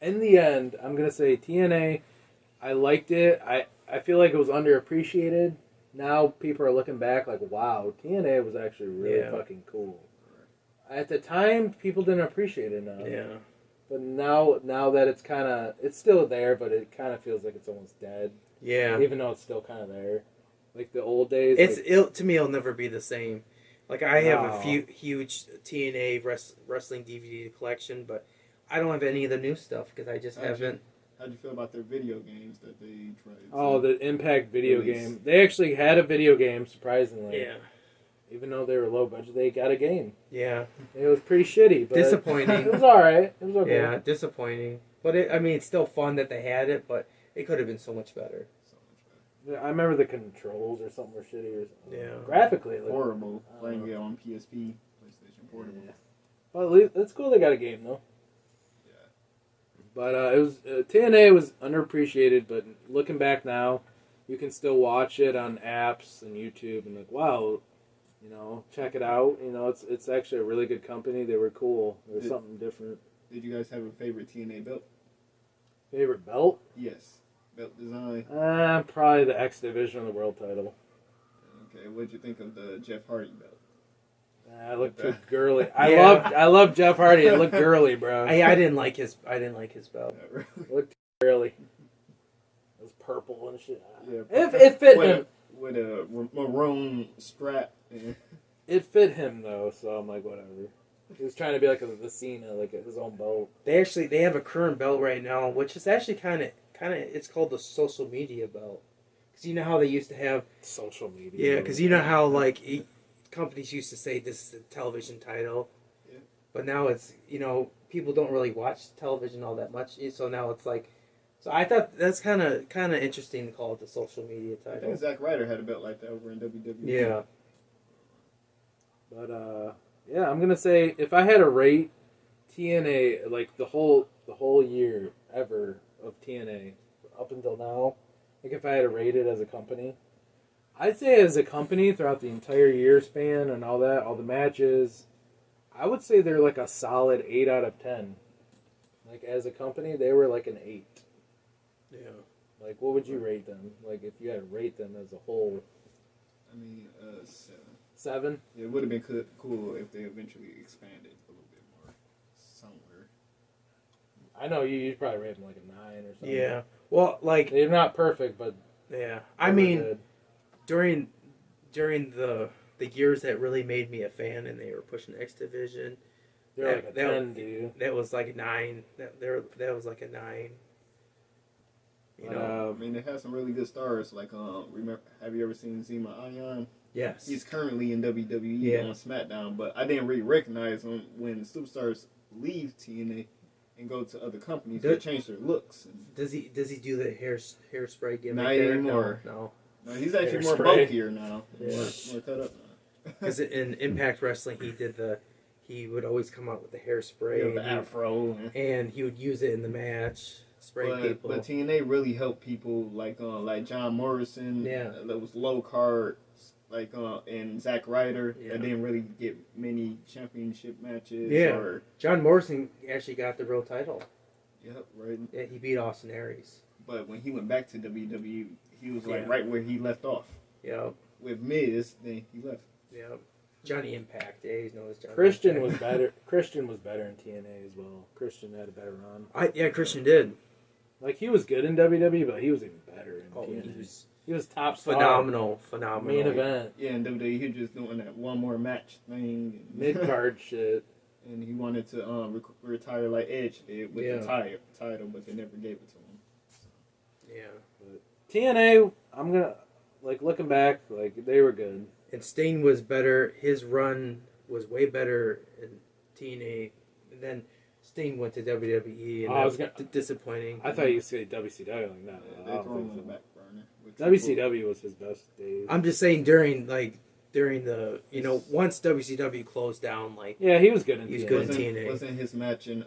in the end, I'm going to say TNA, I liked it. I feel like it was underappreciated. Now people are looking back like, wow, TNA was actually really fucking cool. At the time, people didn't appreciate it enough. Yeah. But now that it's still there, but it kind of feels like it's almost dead. Yeah. Even though it's still kind of there. Like the old days. To me, it'll never be the same. Like I have a huge TNA wrestling DVD collection, but I don't have any of the new stuff because I just How'd haven't. How'd you feel about their video games that they tried? Oh, the Impact video Release. game. They actually had a video game, surprisingly. Yeah. Even though they were low budget, they got a game. Yeah. It was pretty shitty, but Disappointing. it was alright. It was okay. Yeah, disappointing. But it's still fun that they had it, but it could have been so much better. Yeah, I remember the controls or something were shitty or something. Yeah. Graphically, it looked Horrible playing it on PSP, PlayStation Portable. Yeah. But at least, it's cool they got a game though. Yeah. But it was TNA was underappreciated, but looking back now, you can still watch it on apps and YouTube and like, wow, you know, check it out. You know, it's actually a really good company. They were cool. There was something different. Did you guys have a favorite TNA belt? Favorite belt? Yes. Belt design. Probably the X Division of the world title. Okay, what'd you think of the Jeff Hardy belt? I looked too girly. Yeah. I love Jeff Hardy. It looked girly, bro. I didn't like his belt. Yeah, really? It looked too girly. It was purple and shit. Yeah, It fit him. With a maroon strap. Yeah. It fit him though, so I'm like, whatever. He was trying to be like the Cena, like his own belt. They have a current belt right now, which is actually kind of it's called the social media belt. Because you know how they used to have Social media. yeah, because you know how like companies used to say this is the television title, Yeah. but now it's people don't really watch television all that much, so now it's like. So I thought that's kind of interesting to call it the social media I title. think Zack Ryder had a belt like that over in WWE. Yeah. But yeah, I'm gonna say if I had to rate TNA like the whole year ever of TNA up until now, like if I had to rate it as a company, I'd say as a company throughout the entire year span and all that, all the matches, I would say they're like a solid 8 out of 10. Like as a company, they were like an 8. Yeah. Like what would you rate them? Like if you had to rate them as a whole, I mean, 7. 7? It would have been cool if they eventually expanded a little bit more somewhere. I know you'd probably rate them like a 9 or something. Yeah. Well, like They're not perfect, but yeah. they I were mean, good. during the years that really made me a fan, and they were pushing X Division. They're like a 10, dude. That was like a 9. That was like a 9. You know. I mean, they had some really good stars. Like, remember? Have you ever seen Zema Ion? Yes. He's currently in WWE Yeah. on SmackDown, but I didn't really recognize him when superstars leave TNA and go to other companies. They change their looks. And, Does he do the hairspray gimmick? Not there? anymore. No. no, he's actually more Hairspray. bulkier now. Yeah. More cut up now. Because in Impact Wrestling, he would always come out with the hairspray, Yeah, the afro. and he would use it in the match, spray people. But TNA really helped people like John Morrison. Yeah. That was low card. Like and Zack Ryder. Yeah. That didn't really get many championship matches. Yeah. Or, John Morrison actually got the world title. yep. Right. Yeah, he beat Austin Aries. But when he went back to WWE, he was like Yeah. right where he left off. Yep. With Miz, then he left. Yep. Johnny Impact. Yeah, he's known as Johnny. Christian Impact. was better. Christian was better in TNA as well. Christian had a better run. Yeah, Christian did. Like he was good in WWE, but he was even better in TNA. He was top star. Phenomenal. Main event, Yeah, in WWE, he was just doing that one more match thing. mid card shit. And he wanted to retire like Edge did with Yeah. the title, but they never gave it to him. Yeah. TNA, I'm gonna like looking back, like they were good. And Sting was better. His run was way better in TNA. And then Sting went to WWE, and Oh, that I was was gonna- disappointing. I thought you said WCW like that. Yeah, I they don't threw him think on the so. back burner. with WCW was his best days. I'm just saying during the once WCW closed down, like Yeah, he was good in He was TNA. good in Wasn't, TNA. wasn't his match in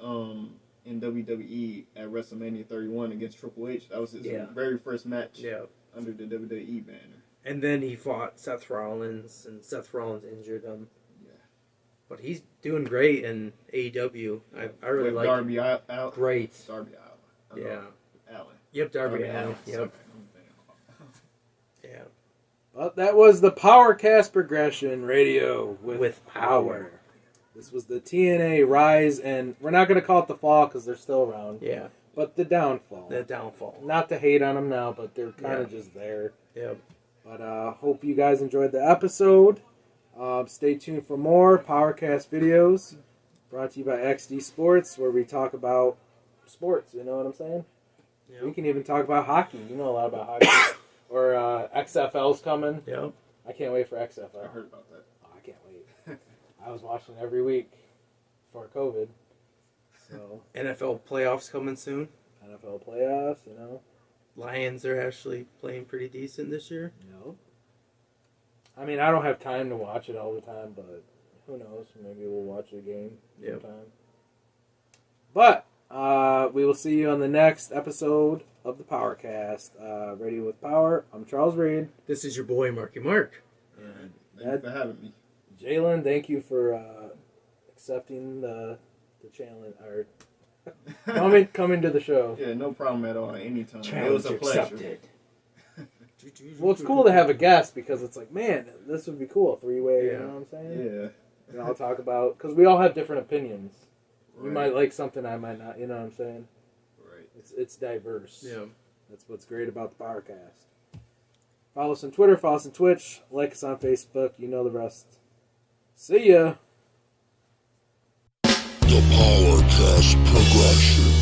WWE at WrestleMania 31 against Triple H? That was his Yeah. very first match yeah. under the WWE banner. And then he fought Seth Rollins, and Seth Rollins injured him. Yeah. But he's doing great in AEW. I really With like Darby out. Great. Darby Allin. Yeah. Allen. Yep, Darby Allin. Allin. Yep. Sorry. Yeah. Well, that was the PowerKast Progression Radio with Power. This was the TNA Rise, and we're not going to call it the fall because they're still around. Yeah. But the downfall. The downfall. Not to hate on them now, but they're kind of Yeah. just there. Yep. But hope you guys enjoyed the episode. Stay tuned for more PowerKast videos. Brought to you by XD Sports, where we talk about sports. You know what I'm saying? Yep. We can even talk about hockey. You know a lot about hockey. Or XFL's coming. Yep. I can't wait for XFL. I heard about that. Oh, I can't wait. I was watching every week before COVID. So NFL playoffs coming soon. NFL playoffs, you know. Lions are actually playing pretty decent this year. No. I mean, I don't have time to watch it all the time, but who knows? Maybe we'll watch a game sometime. But we will see you on the next episode of the PowerKast. Radio with Power. I'm Charles Reed. This is your boy, Marky Marc. And Thank you for having me. Jaylein, thank you for accepting the challenge, or coming to the show. Yeah, no problem at all. Anytime. Challenge It was a pleasure. accepted. Well, it's cool to have a guest because it's like, man, this would be cool. Three-way, you know what I'm saying? Yeah. And I'll talk about, because we all have different opinions. You Right. might like something, I might not. You know what I'm saying? Right. It's diverse. Yeah. That's what's great about the PowerKast. Follow us on Twitter, follow us on Twitch, like us on Facebook. You know the rest. See ya. The PowerKast Progression.